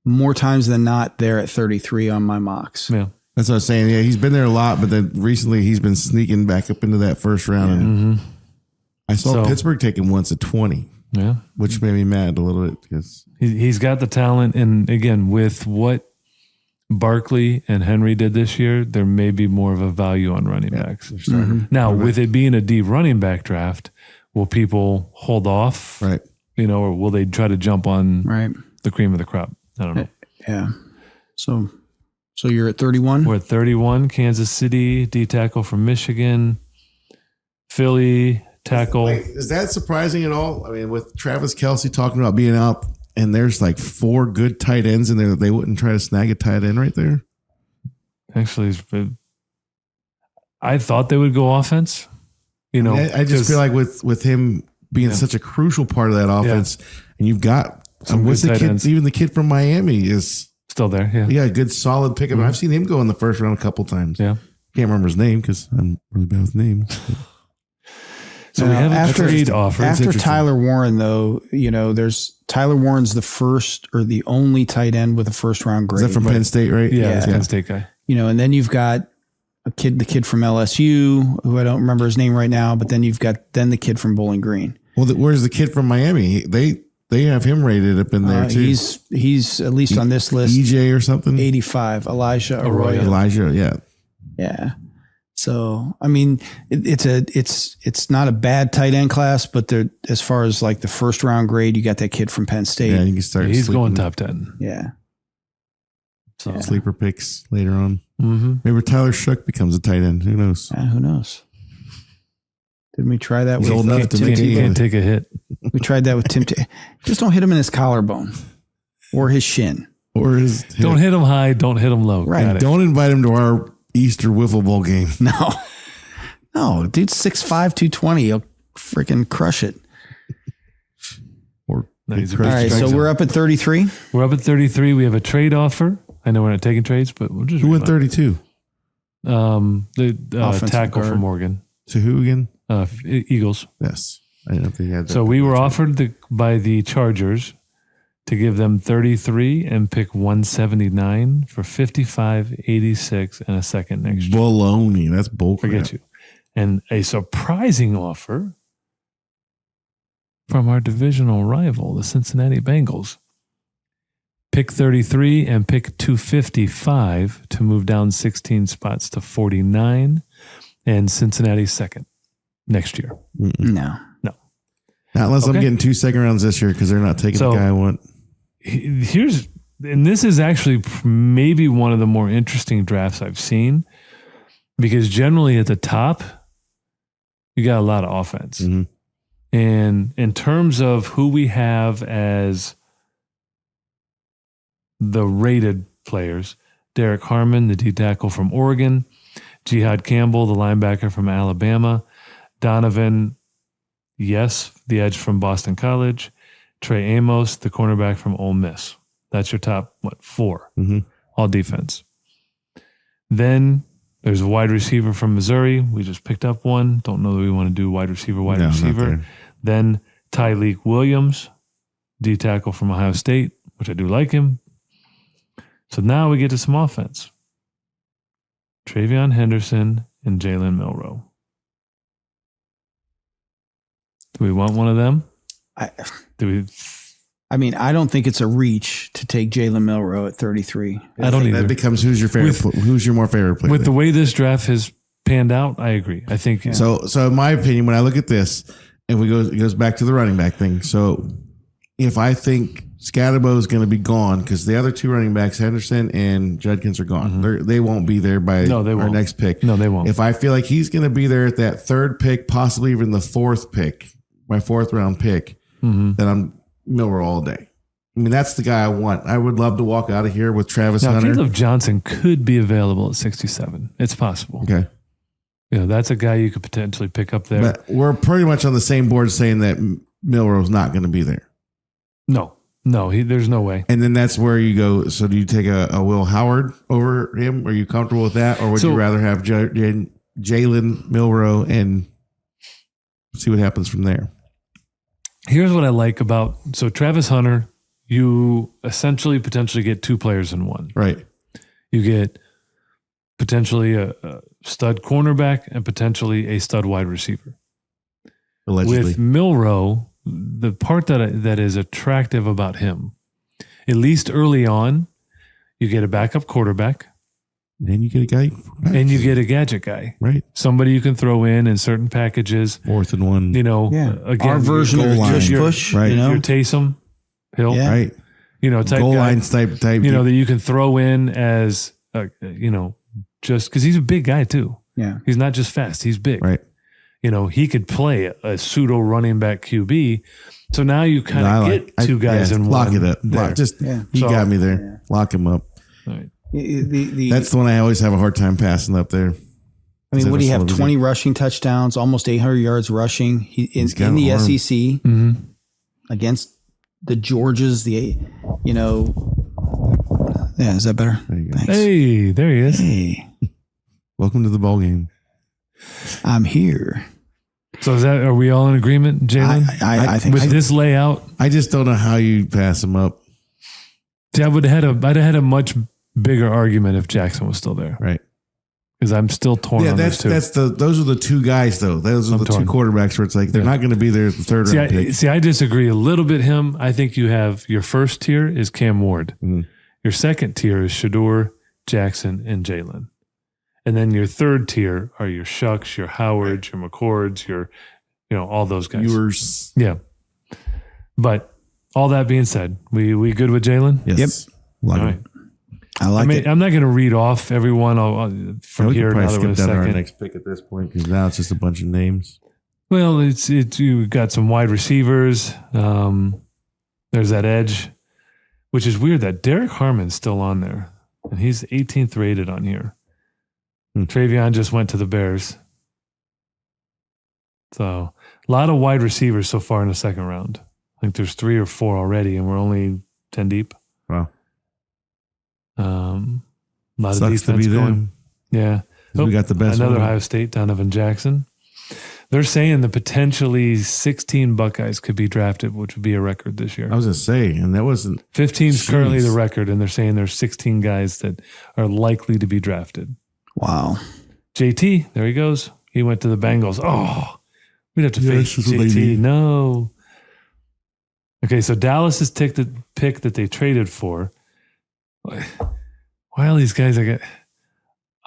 more times than not there at 33 on my mocks. Yeah. That's what I was saying. Yeah, he's been there a lot, but then recently he's been sneaking back up into that first round. And I saw So- Pittsburgh take him once at 20, Yeah. which made me mad a little bit because He's got the talent. And again, with what Barkley and Henry did this year, there may be more of a value on running backs. Now, with it being a deep running back draft, will people hold off? right. Or will they try to jump on Right. the cream of the crop? I don't know. Yeah. So you're at 31? We're at 31, Kansas City, D tackle from Michigan. Philly tackle. Like, is that surprising at all? I mean, with Travis Kelce talking about being out, and there's like 4 good tight ends in there, that they wouldn't try to snag a tight end right there. Actually, I thought they would go offense. You know, I just feel like with him being such a crucial part of that offense, and you've got what's the kid? Ends. Even the kid from Miami is still there. Yeah, a good solid pickup. I've seen him go in the first round a couple times. Yeah, can't remember his name because I'm really bad with names. So we have a trade offer. After Tyler Warren, though, you know, there's Tyler Warren's the first or the only tight end with a first round grade. Is that from Penn State, right? Yeah, Penn State guy. You know, and then you've got the kid from LSU, who I don't remember his name right now, but then you've got the kid from Bowling Green. Well, where's the kid from Miami? They have him rated up in there too. He's at least on this list. EJ or something. 85. Elijah Arroyo. Elijah, yeah. Yeah. So I mean, it's not a bad tight end class, but as far as like the first round grade, you got that kid from Penn State. Yeah, you can start. He's going top 10. Yeah. So sleeper picks later on. Mm-hmm. Maybe Tyler Shook becomes a tight end. Who knows? Who knows? Didn't we try that? He's old enough to make it. He can't take a hit. We tried that with Tim. Just don't hit him in his collarbone or his shin or his. Don't hit him high. Don't hit him low. Right. Don't invite him to our Easter wiffle ball game. No, dude's 6'5", 220. He'll freaking crush it. Or all right, so we're up at 33. We're up at 33. We have a trade offer. I know we're not taking trades, but we'll just. Who went 32? The tackle from Oregon. To who again? Eagles. Yes, I didn't know if they had that. So we were offered by the Chargers to give them 33 and pick 179 for 55, 86, and a second next year. Baloney. That's bull crap. Forget you. And a surprising offer from our divisional rival, the Cincinnati Bengals. Pick 33 and pick 255 to move down 16 spots to 49 and Cincinnati's second next year. No. Not unless I'm getting 2 second rounds this year because they're not taking the guy I want. And this is actually maybe one of the more interesting drafts I've seen because generally at the top, you got a lot of offense. Mm-hmm. And in terms of who we have as the rated players, Derek Harmon, the D tackle from Oregon, Jihad Campbell, the linebacker from Alabama, Donovan, the edge from Boston College, Trey Amos, the cornerback from Ole Miss. That's your top, 4, all defense. Then there's a wide receiver from Missouri. We just picked up one. Don't know that we want to do wide receiver. Then Tyleek Williams, D tackle from Ohio State, which I do like him. So now we get to some offense. Travion Henderson and Jalen Milroe. Do we want one of them? I don't think it's a reach to take Jalen Milroe at 33. I don't either. That becomes who's your favorite? Who's your more favorite player? With the way this draft has panned out, I agree. I think so. In my opinion, when I look at this, and it goes back to the running back thing. So if I think Scatterbo is going to be gone because the other 2 running backs, Henderson and Judkins, are gone. They won't be there by our next pick. No, they won't. If I feel like he's going to be there at that 3rd pick, possibly even the 4th pick, my 4th round pick, then I'm Milroe all day. I mean, that's the guy I want. I would love to walk out of here with Travis Hunter. Caleb Johnson could be available at 67. It's possible. Okay. That's a guy you could potentially pick up there. But we're pretty much on the same board saying that Milroe's not going to be there. No, there's no way. And then that's where you go. So do you take a Will Howard over him? Are you comfortable with that? Or would you rather have Jalen Milroe and see what happens from there? Here's what I like about, Travis Hunter, you essentially potentially get 2 players in one. Right. You get potentially a stud cornerback and potentially a stud wide receiver. Allegedly. With Milroe, the part that is attractive about him, at least early on, you get a backup quarterback. And you get a guy. And you get a gadget guy. Right. Somebody you can throw in certain packages. 4th and 1. Again, our version of push. Right. Your Taysom Hill. Yeah. Right. Type goal guy, line type. that you can throw in as, just because he's a big guy too. Yeah. He's not just fast. He's big. Right. he could play a pseudo running back QB. So now you kind of get two guys in lock one. Lock it up. There. You got me there. Lock him up. Right. That's the one I always have a hard time passing up there. I mean, what do you have? 20 rushing touchdowns, almost 800 yards rushing. In the arm. SEC against the Georges. Yeah, is that better? There you go. Thanks. Hey, there he is. Hey, Welcome to the bowl game. I'm here. So are we all in agreement, Jalen? I think with this layout, I just don't know how you pass him up. see, I'd have had a much bigger argument if Jackson was still there, Right. because I'm still torn on those two. Those are the two guys though. Those are the torn. two quarterbacks where it's like they're not going to be there as the third round pick. I disagree a little bit. I think you have your first tier is Cam Ward. Mhm. Your second tier is Shador, Jackson, and Jalen. And then your third tier are your Shucks, your Howards, your McCords, your, all those guys. Viewers. Yeah. But all that being said, we good with Jalen? Yes. All right. I like it. I'm not going to read off everyone from here now that we're in a down to our second. next pick at this point because now it's just a bunch of names. Well, it's you got some wide receivers. There's that edge, which is weird that Derek Harmon's still on there, and he's 18th rated on here. Travion just went to the Bears. So a lot of wide receivers so far in the second round. I think there's 3 or 4 already, and we're only 10 deep. Wow. A lot Sucks of to defense be going. them. Yeah. We got the best Another one. Ohio State, Donovan Jackson. They're saying the potentially 16 Buckeyes could be drafted, which would be a record this year. I was going to say, and that wasn't 15 is currently the Jeez. record, and they're saying there's 16 guys that are likely to be drafted. Wow. JT, there he goes. He went to the Bengals. Oh, we'd have to face this is what they JT. need. No. Okay, so Dallas has picked the pick that they traded for. Why are these guys? I got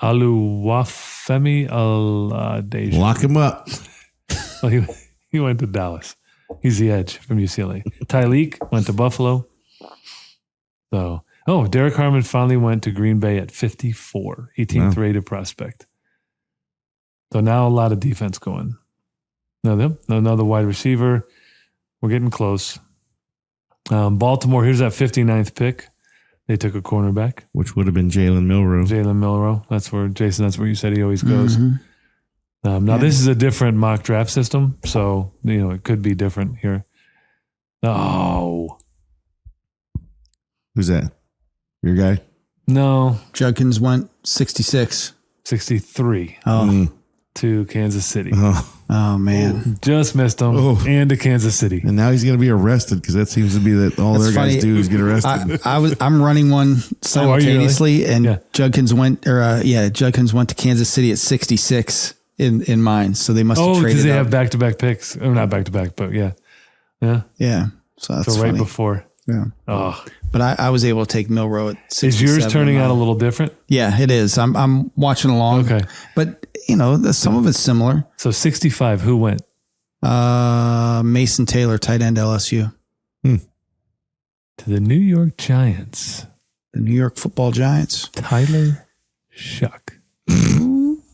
Oluwafemi Oladeji. lock him up. Well, he went to Dallas. He's the edge from UCLA. Tyleek went to Buffalo. So, Derek Harmon finally went to Green Bay at 54, 18th rated prospect. So now a lot of defense going. Another wide receiver. We're getting close. Baltimore, here's that 59th pick. They took a cornerback. Which would have been Jalen Milroe. Jalen Milroe. That's where you said he always goes. Now, this is a different mock draft system, so, it could be different here. Oh. Who's that? Your guy? No. Judkins went 66. 63 to Kansas City. Oh man. Just missed him. And to Kansas City. And now he's going to be arrested because that seems to be that all That's their guys funny. do is get arrested. I'm running one simultaneously, and Yeah. Judkins went to Kansas City at 66 in mine. So they must have Because traded they up. have back-to-back picks. Or not back-to-back, but yeah. Yeah. Yeah. So that's So right funny. before. Yeah. Oh. But I was able to take Milroe at 67. Is yours turning out a little different? Yeah, it is. I'm watching along. Okay. But some of it's similar. So 65, who went? Mason Taylor, tight end LSU. To the New York Giants. The New York Football Giants. Tyler Shuck.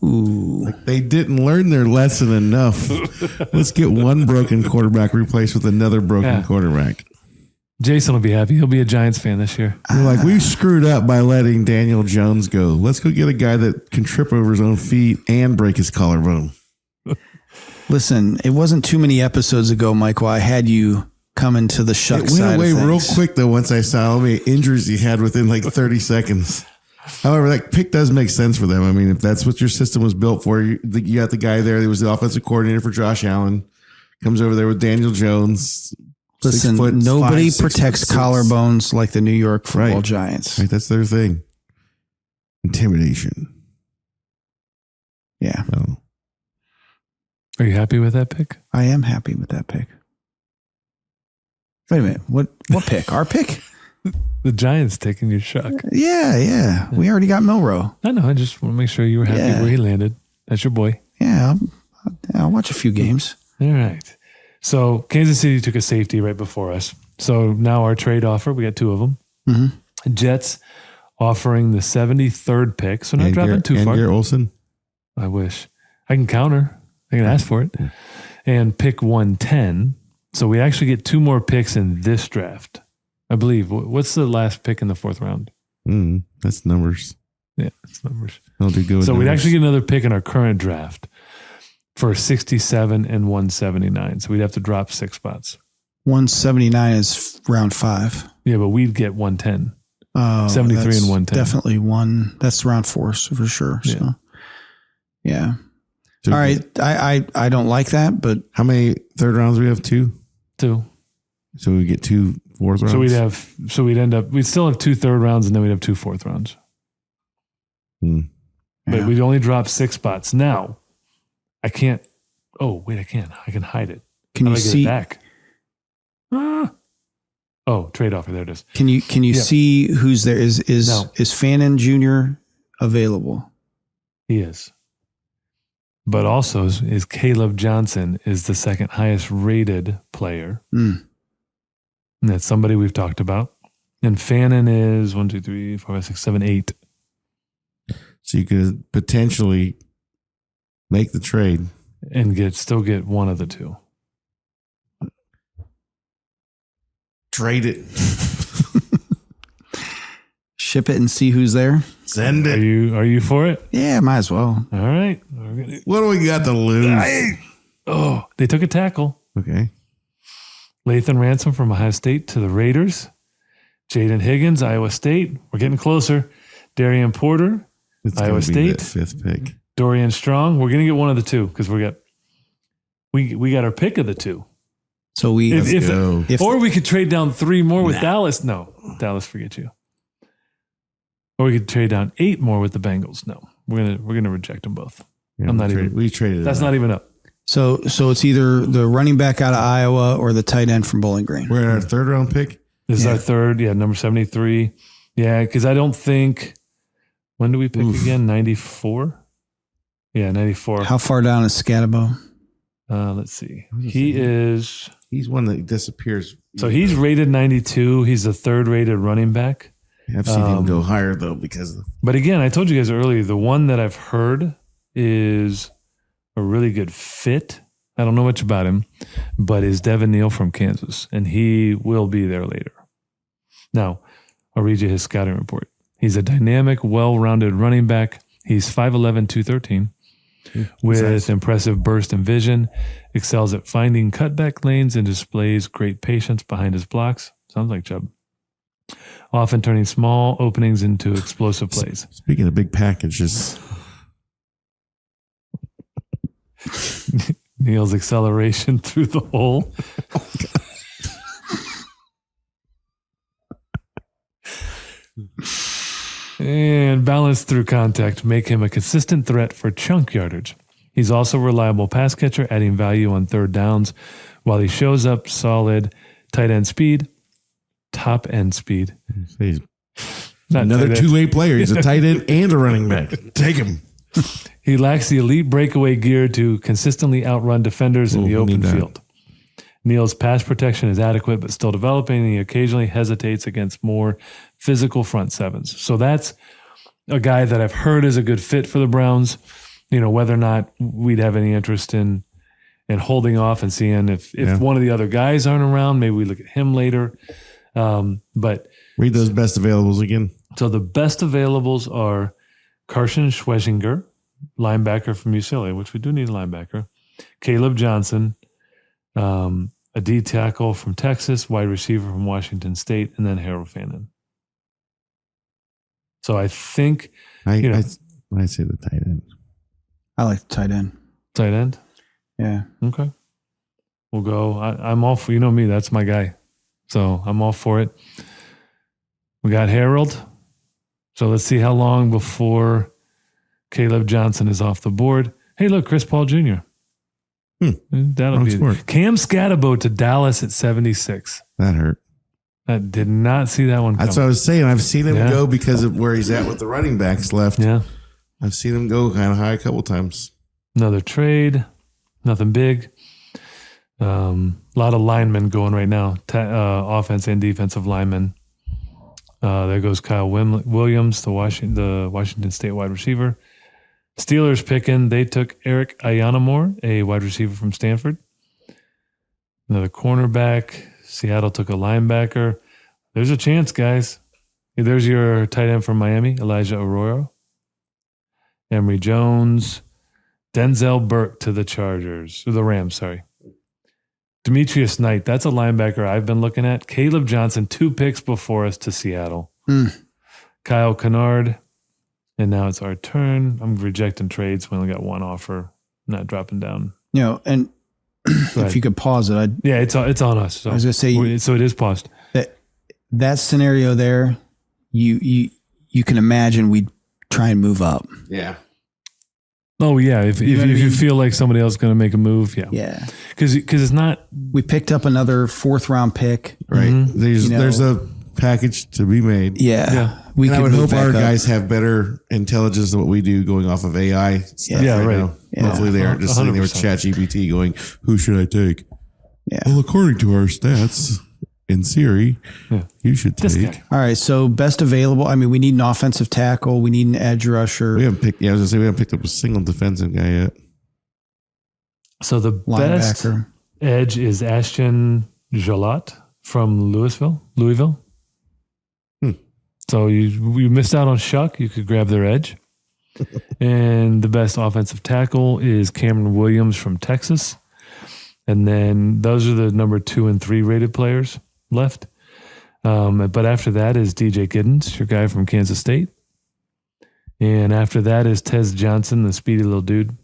Ooh. They didn't learn their lesson enough. Let's get one broken quarterback replaced with another broken quarterback. Jason will be happy. He'll be a Giants fan this year. We're like, we screwed up by letting Daniel Jones go. Let's go get a guy that can trip over his own feet and break his collarbone. Listen, it wasn't too many episodes ago, Michael. I had you come into the Shuck It side went away of real things. quick, though, once I saw how many injuries he had within like 30 seconds. However, that pick does make sense for them. I mean, if that's what your system was built for, you got the guy there that was the offensive coordinator for Josh Allen, comes over there with Daniel Jones. Listen, 6'5", nobody 6'6". protects collarbones like the New York Football Right. Giants. Right, that's their thing. Intimidation. Yeah, Oh. Are you happy with that pick? I am happy with that pick. Wait a minute. What pick? Our pick? The Giants taking your Shuck. Yeah. We already got Milroe. I know. I just want to make sure you were happy Yeah. where he landed. That's your boy. Yeah, I'll watch a few games. All right. So Kansas City took a safety right before us. So now our trade offer, we got 2 of them. Mm-hmm. Jets offering the 73rd pick. So not dropping too far. Garrett Olsen. I wish. I can counter. They can ask for it. And pick 110. So we actually get 2 more picks in this draft. I believe. What's the last pick in the 4th round? That's numbers. Yeah, it's numbers. I'll do good with So we'd numbers. actually get another pick in our current draft for 67 and 179. So we'd have to drop 6 spots. 179 is round 5. Yeah, but we'd get 110. Oh, 73 that's and 110. Definitely one. That's round 4 for sure. So, yeah. So All right. I don't like that, but How many third rounds we have? 2. 2. So we get 2 fourth rounds. We'd still have 2 third rounds and then we'd have 2 4th rounds. But yeah. we'd only drop 6 spots. Now, I can't. Oh, wait, I can. I can hide it. Can How you do I get see? it back? Oh, trade offer. There it is. Can you see who's there? Is No. Fannin Jr. available? He is. But also is Caleb Johnson is the 2nd highest rated player. Mm. And that's somebody we've talked about. And Fannin is 1, 2, 3, 4, 5, 6, 7, 8. So you could potentially make the trade. And still get one of the 2. Trade it. Ship it and see who's there. Send Are it. you for it? Yeah, might as well. All right. What do we got to lose? Oh, they took a tackle. Okay. Lathan Ransom from Ohio State to the Raiders. Jaden Higgins, Iowa State. We're getting closer. Darian Porter, It's Iowa gonna be that State. 5th pick. Dorian Strong. We're going to get one of the 2 because we got our pick of the 2. So we If- Go. Or we could trade down 3 more with Dallas. No, Dallas, forget you. Or we could trade down 8 more with the Bengals. No, we're gonna reject them both. Yeah, I'm not even- We traded. That's not even up. so it's either the running back out of Iowa or the tight end from Bowling Green. We're at our 3rd round pick. This is Yeah. our 3rd, number 73. Yeah, because I don't think. When do we pick again? 94. Yeah, 94. How far down is Scatabo? Let's see. He is. He's one that disappears. So he's rated 92. He's the 3rd rated running back. I've seen him go higher though because But again, I told you guys earlier, the one that I've heard is a really good fit. I don't know much about him, but is Devin Neal from Kansas, and he will be there later. Now, I'll read you his scouting report. He's a dynamic, well-rounded running back. He's 5'11", 213, with impressive burst and vision, excels at finding cutback lanes, and displays great patience behind his blocks. Sounds like Chubb. Often turning small openings into explosive plays. speaking of big packages, Neal's acceleration through the hole. And balance through contact make him a consistent threat for chunk yardage. He's also a reliable pass catcher, adding value on 3rd downs, while he shows up solid top end speed. he's Not another tight end. 2-way player. He's a tight end and a running back. Take him. He lacks the elite breakaway gear to consistently outrun defenders in Oh, the we open need that. field. Neal's pass protection is adequate, but still developing, and he occasionally hesitates against more physical front sevens. So that's a guy that I've heard is a good fit for the Browns. You know, whether or not we'd have any interest in holding off and seeing if one of the other guys aren't around, maybe we look at him later. But Read those best availables again. so the best availables are Carson Schwezinger, linebacker from UCLA, which we do need a linebacker. Caleb Johnson, a D tackle from Texas, wide receiver from Washington State, and then Harold Fannin. So I think I You know. say the tight end. I like the tight end. tight end. Yeah. Okay. We'll go. I'm all for, you know me, that's my guy. So I'm all for it. We got Harold. So let's see how long before Caleb Johnson is off the board. Hey, look, Chris Paul Jr. That'll Wrong be sport. it. Cam Scatabo to Dallas at 76. That hurt. I did not see that one That's what coming. I was saying. I've seen him Yeah. go because of where he's at with the running backs left. Yeah. I've seen him go kind of high a couple times. Another trade. Nothing big. A lot of linemen going right now. Offense and defensive linemen. There goes Kyle Williams, the Washington State wide receiver. Steelers picking, they took Eric Ayanamore, a wide receiver from Stanford. Another cornerback. Seattle took a linebacker. There's a chance, guys. There's your tight end from Miami, Elijah Arroyo. Emory Jones. Denzel Burke to the Chargers. The Rams, sorry. Demetrius Knight, that's a linebacker I've been looking at. Caleb Johnson, 2 picks before us to Seattle. Kyle Kennard. And now it's our turn. I'm rejecting trades. We only got 1 offer. Not dropping down. And if you could pause it, yeah, it's on us. So. I was going to say, so it is paused. That scenario there, you can imagine we'd try and move up. Yeah. Oh yeah, if you feel like somebody else is going to make a move, Yeah. Because it's not. We picked up another 4th round pick. Right. Mm-hmm. There's a package to be made. Yeah. We And I could would move hope our back up. guys have better intelligence than what we do going off of AI stuff Yeah, right. now. Yeah. Hopefully they aren't just sitting there with 100%. ChatGPT going, who should I take? Yeah. Well, according to our stats in Siri, you should This take. guy. All right. So best available. I mean, we need an offensive tackle. We need an edge rusher. We haven't picked. Yeah, I was gonna say we haven't picked up a single defensive guy yet. So the best Linebacker. edge is Ashton Jalot from Louisville. So you missed out on Shuck. You could grab their edge. And the best offensive tackle is Cameron Williams from Texas. And then those are the number 2 and 3 rated players left. But after that is DJ Giddens, your guy from Kansas State. And after that is Tez Johnson, the speedy little dude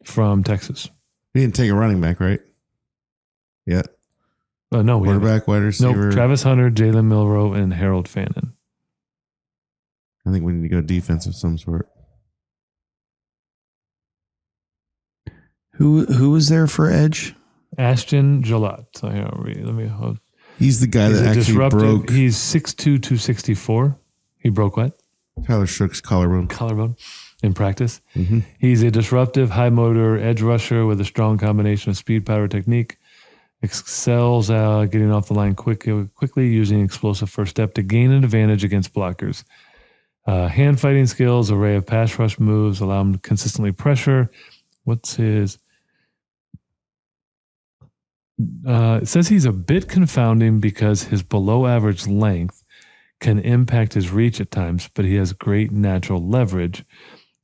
from Texas. We didn't take a running back, right? Yet. No, we haven't. Quarterback, wide receiver. Nope. Travis Hunter, Jalen Milroe, and Harold Fannin. I think we need to go defense of some sort. Who was there for edge? Ashton Jalot. So here, let me hold. He's the guy He's that a actually disruptive. broke He's 6'2", 264. He broke what? Tyler Shook's collarbone. Collarbone in practice. Mm-hmm. He's a disruptive, high motor edge rusher with a strong combination of speed, power, technique. Excels getting off the line quickly, using explosive first step to gain an advantage against blockers. Hand fighting skills, array of pass rush moves, allow him to consistently pressure. What's his? It says he's a bit confounding because his below average length can impact his reach at times, but he has great natural leverage,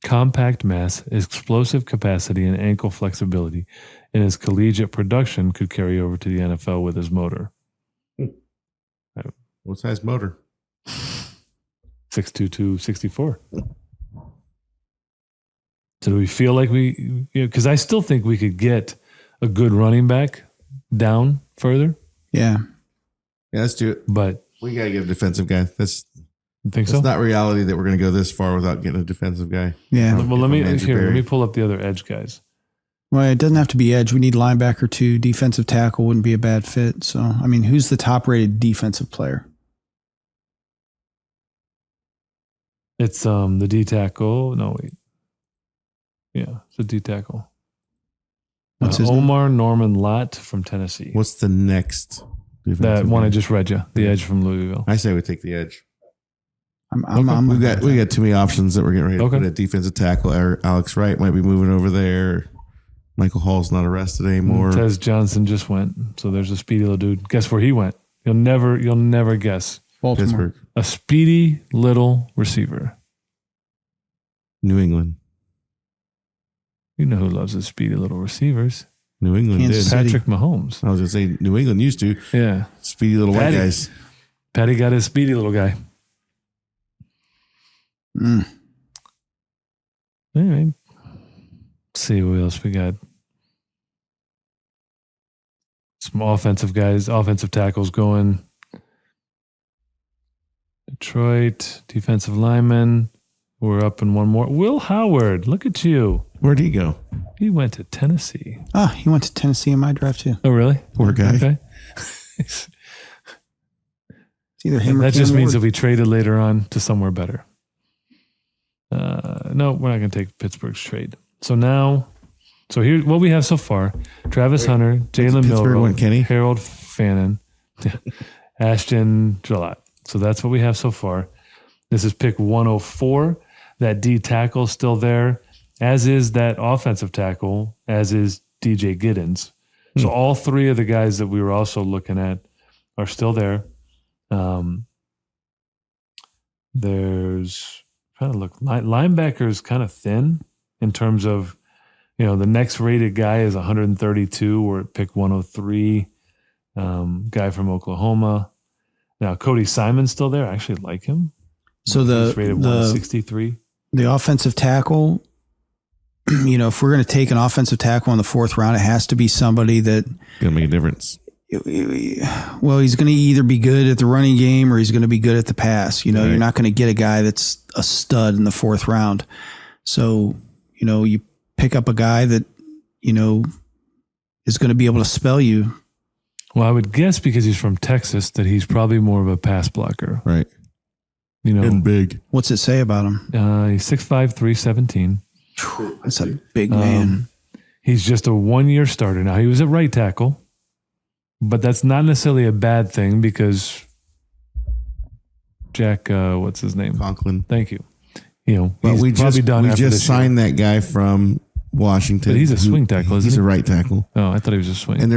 compact mass, explosive capacity, and ankle flexibility. And his collegiate production could carry over to the NFL with his motor. What size motor? 6'2", 264. So do we feel like we, because I still think we could get a good running back down further, Yeah. Yeah, let's do it. but We gotta get a defensive guy. That's you think it's so? not reality that we're gonna go this far without getting a defensive guy. Yeah. Well, let me Andrew here. Let Berry. me pull up the other edge guys. Well, it doesn't have to be edge. We need linebacker too. Defensive tackle wouldn't be a bad fit. So, I mean, who's the top rated defensive player? It's the D tackle. No wait, yeah, it's a D tackle. What's his name? Omar Norman Lott from Tennessee. What's the next defensive That one guy? I just read you, the edge from Louisville. I say we take the edge. I'm We got too many options that we're getting ready to Okay. put at defensive tackle. Alex Wright might be moving over there. Michael Hall's not arrested anymore. Tez Johnson just went, so there's a speedy little dude. Guess where he went? You'll never guess. Baltimore. Pittsburgh, A speedy little receiver. New England. You know who loves his speedy little receivers? New England Kansas did. City. Patrick Mahomes. I was gonna say New England used to Yeah, speedy little white Patty. guys. Patty got his speedy little guy. Mm. Anyway, let's see what else we got. Some offensive guys, offensive tackles going. Detroit, defensive lineman. We're up in one more. Will Howard, look at you. Where'd he go? He went to Tennessee. Ah, he went to Tennessee in my draft too. Oh, really? Poor guy. Okay. It's either him or That just Cam means Ward. he'll be traded later on to somewhere better. No, we're not going to take Pittsburgh's trade. So here's what we have so far: Travis Hunter, Jalen Pittsburgh went Kenny? Milroe, Harold Fannin, Ashton Jalot. So that's what we have so far. This is pick 104. That D tackle still there, as is that offensive tackle, as is DJ Giddens. So all three of the guys that we were also looking at are still there. There's trying to look, linebacker is kind of thin in terms of, the next rated guy is 132. We're at pick 103. Guy from Oklahoma. Now Cody Simon's still there. I actually like him. So He's rated 163. The offensive tackle, if we're going to take an offensive tackle in the 4th round, it has to be somebody that Gonna make a difference. Well, he's going to either be good at the running game or he's going to be good at the pass. You're not going to get a guy that's a stud in the 4th round. So, you pick up a guy that, is going to be able to spell you. Well, I would guess because he's from Texas that he's probably more of a pass blocker. Right. And big. What's it say about him? He's 6'5", 317. That's a big man. He's just a 1-year starter. Now, he was at right tackle, but that's not necessarily a bad thing because Jack, what's his name? Conklin. Thank you. But he's probably done after We this just signed that guy from Washington. But he's a swing tackle, isn't he? He's a right tackle. Oh, I thought he was a swing. And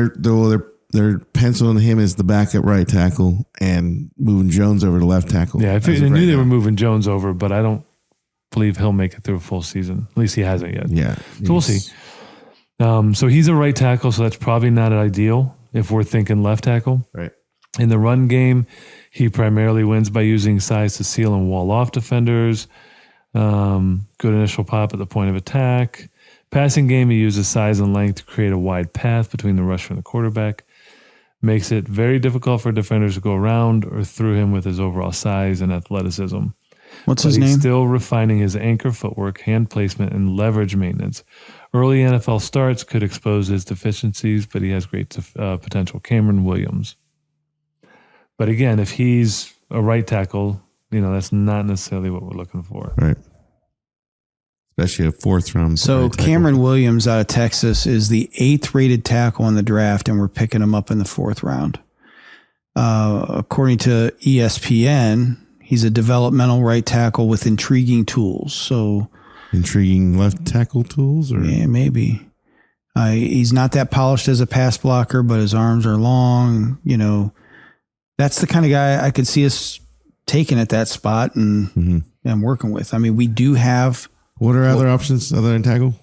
they're penciling him as the backup right tackle and moving Jones over to left tackle. Yeah, I knew they were moving Jones over, but I don't believe he'll make it through a full season. At least he hasn't yet. Yeah. So we'll see. So he's a right tackle, so that's probably not ideal if we're thinking left tackle. Right. In the run game, he primarily wins by using size to seal and wall off defenders. Good initial pop at the point of attack. Passing game, he uses size and length to create a wide path between the rusher and the quarterback. Makes it very difficult for defenders to go around or through him with his overall size and athleticism. What's his name? He's still refining his anchor footwork, hand placement, and leverage maintenance. Early NFL starts could expose his deficiencies, but he has great potential. Cameron Williams. But again, if he's a right tackle, that's not necessarily what we're looking for. Right. Especially a 4th round. So Cameron Williams out of Texas is the 8th rated tackle in the draft, and we're picking him up in the 4th round. According to ESPN, he's a developmental right tackle with intriguing tools. So intriguing left tackle tools, or yeah, maybe. He's not that polished as a pass blocker, but his arms are long. That's the kind of guy I could see us taking at that spot and working with. I mean, we do have. What are other options other than tackle?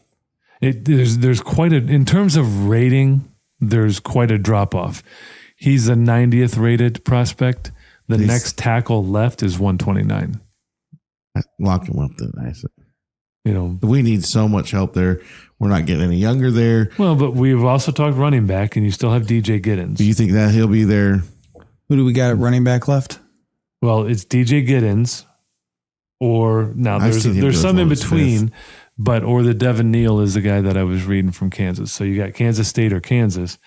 There's quite in terms of rating, there's quite a drop off. He's a 90th rated prospect. The next tackle left is 129. Lock him up then. I said. We need so much help there. We're not getting any younger there. Well, but we've also talked running back, and you still have DJ Giddens. Do you think that he'll be there? Who do we got at running back left? Well, it's DJ Giddens. Or now there's some in between, or the Devin Neal is the guy that I was reading from Kansas. So you got Kansas State or Kansas,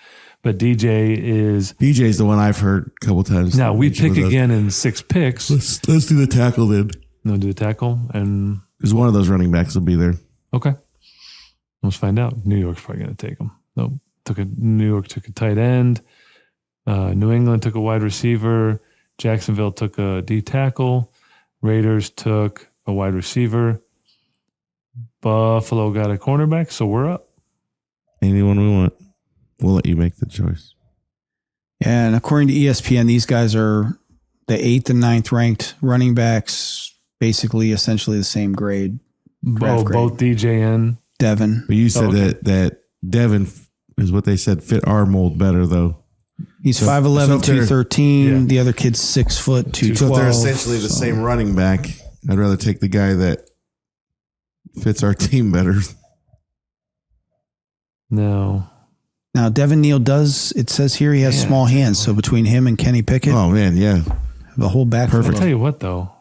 but DJ's the one I've heard a couple times. Now we pick again in 6 picks. Let's do the tackle then. No, do the tackle, and because one of those running backs will be there. Okay, let's find out. New York's probably going to take him. Nope, New York took a tight end. New England took a wide receiver. Jacksonville took a D tackle. Raiders took a wide receiver. Buffalo got a cornerback, so we're up. Anyone we want. We'll let you make the choice. Yeah, and according to ESPN, these guys are the 8th and 9th ranked running backs, basically essentially the same grade. Both DJ and Devin. But you said that Devin is what they said fit our mold better, though. He's 5'11", 213. Yeah. The other kid's 6 foot, 212. So if they're essentially the same running back, I'd rather take the guy that fits our team better. No. Now, Devin Neal it says here he has small hands. So between him and Kenny Pickett. Oh, man, yeah. The whole back. Perfect. I'll tell you what, though.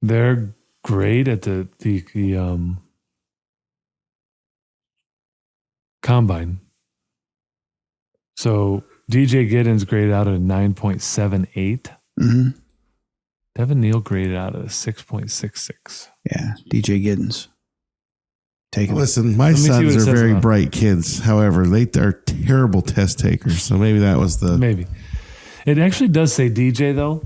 They're great at the combine. So DJ Giddens graded out at a 9.78. Mm-hmm. Devin Neal graded out at a 6.66. Yeah, DJ Giddens. Listen, my sons are very bright kids. However, they are terrible test takers. So maybe that was the... Maybe. It actually does say DJ, though,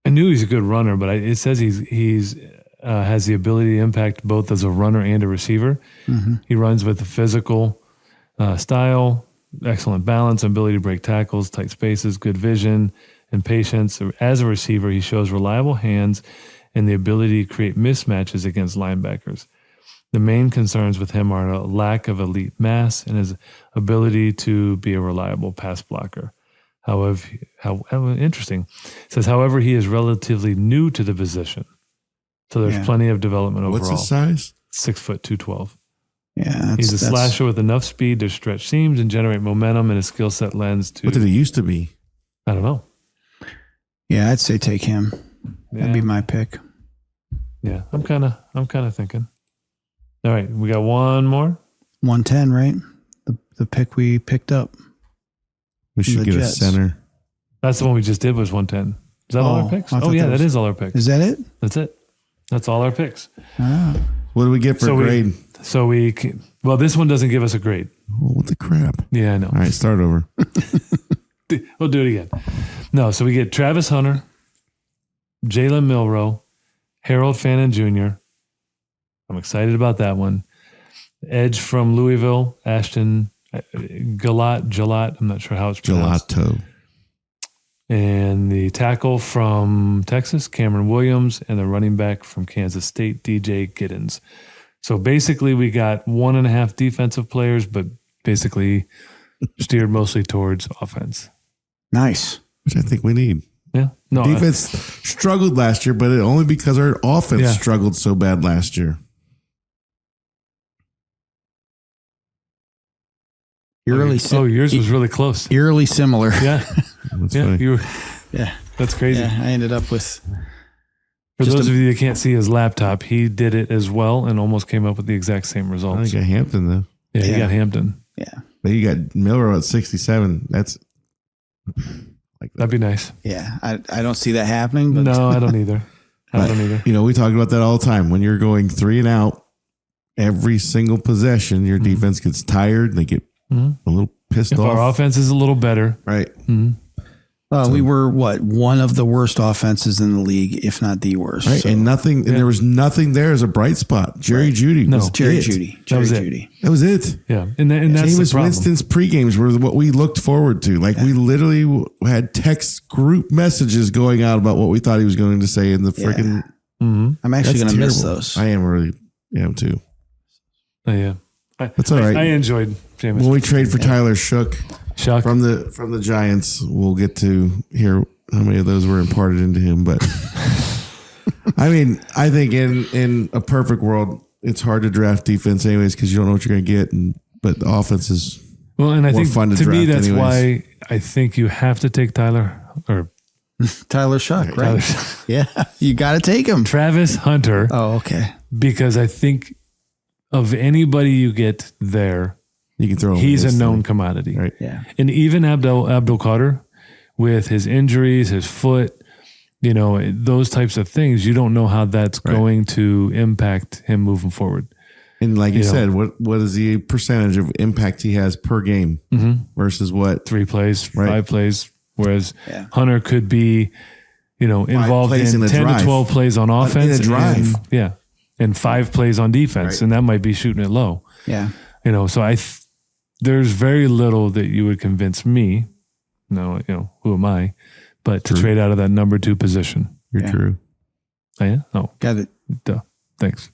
and knew he's a good runner, but it says he's has the ability to impact both as a runner and a receiver. He runs with a physical style, excellent balance, ability to break tackles, tight spaces, good vision, and patience. As a receiver, he shows reliable hands and the ability to create mismatches against linebackers. The main concerns with him are a lack of elite mass and his ability to be a reliable pass blocker. However, interesting. It says, however, he is relatively new to the position. So there's plenty of development overall. What's his size? 6 foot 212. Yeah, He's a slasher with enough speed to stretch seams and generate momentum, and his skill set lends to. What did he used to be? I don't know. Yeah, I'd say take him. That'd be my pick. Yeah, I'm kind of thinking. All right, we got one more. 110, right? The pick we picked up. We should The get Jets. a center. That's the one we just did was 110. Is that all our picks? I thought Oh yeah, that that was- is all our picks. Is that it? That's it. That's all our picks. Ah. What do we get for So grade? well, this one doesn't give us a grade. Oh, what the crap? Yeah, I know. All right, start over. We'll do it again. No, so we get Travis Hunter, Jalen Milroe, Harold Fannin Jr. I'm excited about that one. Edge from Louisville, Ashton Gillot. I'm not sure how it's pronounced. Gelato. And the tackle from Texas, Cameron Williams, and the running back from Kansas State, DJ Giddens. So basically, we got 1.5 defensive players, but basically steered mostly towards offense. Nice. Which I think we need. Yeah. No, Defense struggled last year, but it only because our offense Yeah. struggled so bad last year. Eerily, yours was really close. eerily similar. Yeah. That's Yeah. funny. You were, Yeah. that's crazy. Yeah, I ended up with For Just those of you that can't see his laptop, he did it as well and almost came up with the exact same I results. think I got Hampton though. Yeah, he Yeah. got Hampton. But you got Milroe at 67. That's like That'd be nice. yeah. I don't see that happening, but No, I don't either. I don't either. You know, we talk about that all the time. When you're going 3 and out every single possession, your defense gets tired and they get Mhm. a little pissed If off. our offense is a little better, Right. we were one of the worst offenses in the league, if not the worst. Right. So- And nothing, and there was nothing there as a bright spot. Jerry Judy. No. Was Jerry it. Judy. That Jerry was it. Judy. That was it. yeah, and that's the Jameis problem. Winston's pre-games were what we looked forward to. Like we literally had text group messages going out about what we thought he was going to say in the freaking. Mhm. I'm actually That's going to miss terrible. those. I am really, too. Oh, yeah, That's all right. I enjoyed Jameis. When we trade for Tyler Shook Shock. from the Giants, we'll get to hear how many of those were imparted into him. But I mean, I think in a perfect world, it's hard to draft defense anyways because you don't know what you're going to get. But the offense is Well, and I more think fun to to me draft that's anyways. why I think you have to take Tyler or Tyler Shuck, right? Tyler, Yeah. You got to take him. Travis Hunter, Oh, okay. because I think of anybody you get there, you can throw. him he's a against known them. commodity. Right. Yeah. And even Abdul Carter, with his injuries, his foot, those types of things, you don't know how that's going to impact him moving forward. And like you You know. said, what is the percentage of impact he has per game versus what? 3 plays, Right. 5 plays, whereas Yeah. Hunter could be, involved plays in in a 10 drive. to 12 plays on offense. drive. And 5 plays on defense. Right. And that might be shooting it low. Yeah. So there's very little that you would convince me. No, who am I? But to trade out of that number 2 position. You're Yeah. true. Oh, yeah? Oh, Got it. duh. Thanks.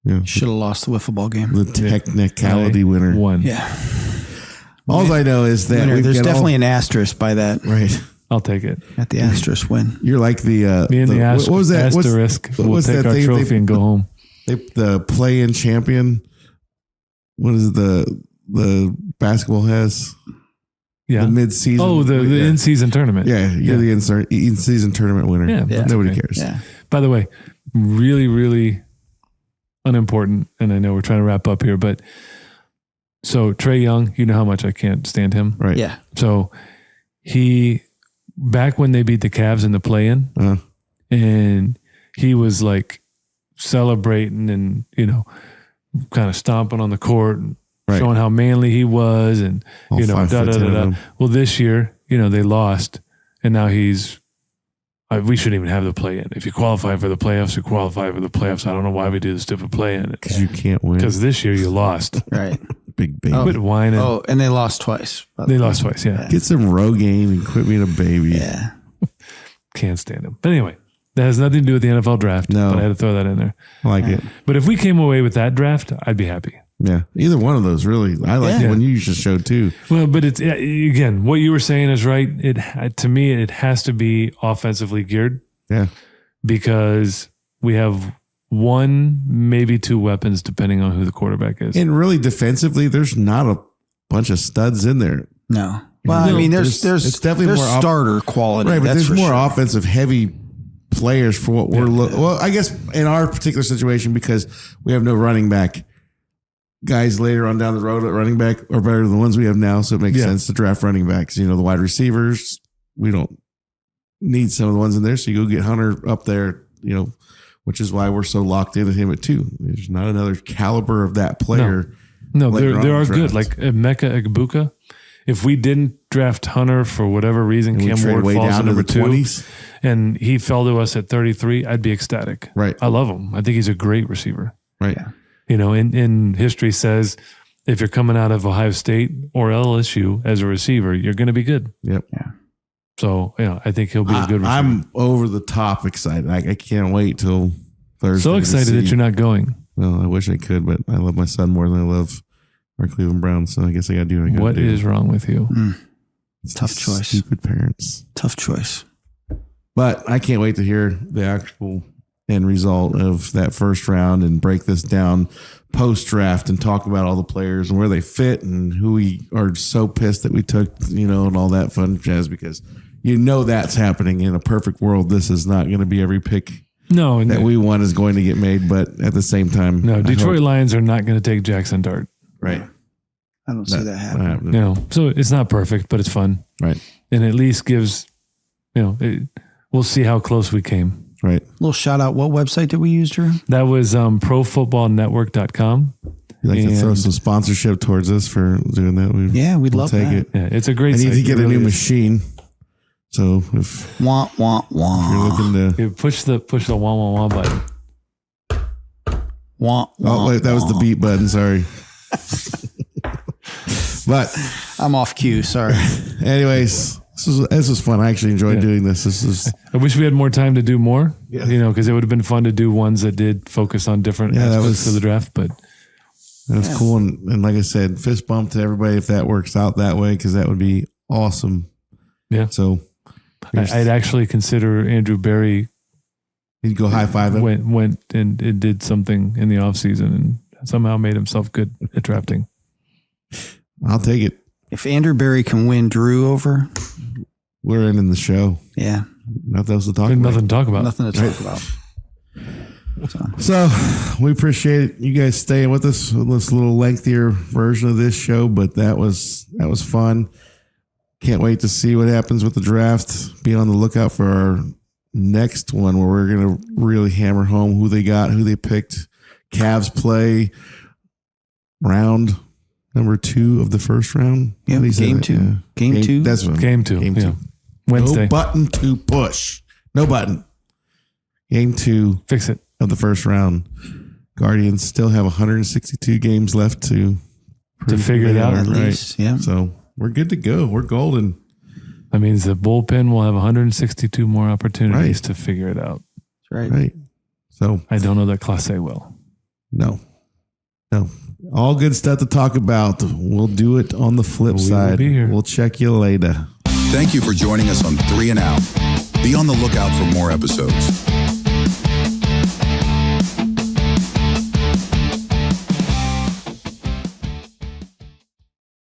Yeah. Should have lost the wiffle ball game. The technicality winner. One. Yeah. All I know is that Winner. we've There's got definitely an asterisk by that. right. I'll take it. At the asterisk win. You're like the Me and the what was that? What's- asterisk. what We'll was take that our thing trophy and go home. the play-in champion. What is it the basketball has? Yeah. The mid-season. Oh, the yeah. in-season tournament. Yeah, you're the in-season tournament winner. Yeah, that's Nobody okay. cares. Yeah. By the way, really, really unimportant, and I know we're trying to wrap up here, but so Trey Young, you know how much I can't stand him. Right. Yeah. So back when they beat the Cavs in the play-in, Uh-huh. and he was like celebrating and, kind of stomping on the court and Right. showing how manly he was and, All 5 foot 10 of them. Well, this year, they lost and now he's We shouldn't even have the play-in. If you qualify for the playoffs, you qualify for the playoffs. I don't know why we do the stupid play-in. Because you can't win. Because this year you lost. Right. Big baby. Quit whining. Oh, and they lost twice. They lost twice, yeah. Get some Rogaine and quit being a baby. Yeah. Can't stand him. But anyway, that has nothing to do with the NFL draft. No. But I had to throw that in there. I like it. But if we came away with that draft, I'd be happy. Yeah. Either one of those, really. I like the one you just showed, too. Well, but it's, again, what you were saying is right. To me, it has to be offensively geared. Yeah. Because we have one, maybe two weapons, depending on who the quarterback is. And really, defensively, there's not a bunch of studs in there. No. Well, I mean, there's it's definitely there's more starter quality. Right, but that's there's for more sure. offensive heavy players for what we're well, I guess in our particular situation, because we have no running back, guys later on down the road at running back are better than the ones we have now. So it makes sense to draft running backs. You know, the wide receivers, we don't need some of the ones in there. So you go get Hunter up there, you know, which is why we're so locked into him at 2. There's not another caliber of that player. No, later on there in are the good. draft. Like Emeka Egbuka. If we didn't draft Hunter for whatever reason, And we Cam trade Ward way falls down to to number the 2, 20s. and he fell to us at 33, I'd be ecstatic. Right. I love him. I think he's a great receiver. Right. You know, in history says if you're coming out of Ohio State or LSU as a receiver, you're going to be good. Yep. Yeah. So, you know, I think he'll be a good receiver. I'm over the top excited. I can't wait till Thursday. So excited to that see. you're not going. Well, I wish I could, but I love my son more than I love our Cleveland Browns. So I guess I got to do what I got to do. What is wrong with you? It's Tough these choice. Stupid parents. Tough choice. But I can't wait to hear the actual end result of that first round and break this down post draft and talk about all the players and where they fit and who we are so pissed that we took, you know, and all that fun jazz, because you know that's happening. In a perfect world, this is not going to be every pick No, that we want is going to get made, but at the same time, no. I Detroit hope- Lions are not going to take Jackson Dart. right? I don't see that happening. happening. You know, so it's not perfect, but it's fun, Right, and at least gives, you know, we'll see how close we came. right. Little shout out. What website did we use, Drew? That was profootballnetwork.com. You like to throw And- some sponsorship towards us for doing that? Yeah, we'd we'll love take that. it. Yeah, it's a great I need site. to get It a really new is. machine. So if Wah, wah, you're wah. looking to, You push the wah wah wah button. Wah, oh wah, wait, that was the wah. beat button. Sorry. But I'm off cue. Sorry. anyways, this was fun. I actually enjoyed doing this. This is I wish we had more time to do more. You know, because it would have been fun to do ones that did focus on different Yeah, that aspects was- of the draft. But that's cool. And like I said, fist bump to everybody if that works out that way, because that would be awesome. yeah, So I'd actually consider Andrew Berry you'd go high five him. went and it did something in the offseason and somehow made himself good at drafting. I'll take it. If Andrew Berry can win Drew over, We're in the show. yeah, Nothing else to talk There's about. nothing to talk about. nothing to talk about. So we appreciate you guys staying with us with this little lengthier version of this show, but that was fun. Can't wait to see what happens with the draft. Be on the lookout for our next one where we're going to really hammer home who they got, who they picked. Cavs play round number 2 of the first round. Yeah, What do you say game that? 2. Yeah. Game 2. That's what Game 2. Game yeah. 2. Wednesday. No button to push. No button. Game 2 Fix it. of the first round. Guardians still have 162 games left to figure it out. At least, yeah. So we're good to go. We're golden. That means the bullpen will have 162 more opportunities Right. to figure it out. Right. Right. So I don't know that Class A will. no. All good stuff to talk about. We'll do it on the flip We will side. be here. We'll check you later. Thank you for joining us on 3 and Out. Be on the lookout for more episodes.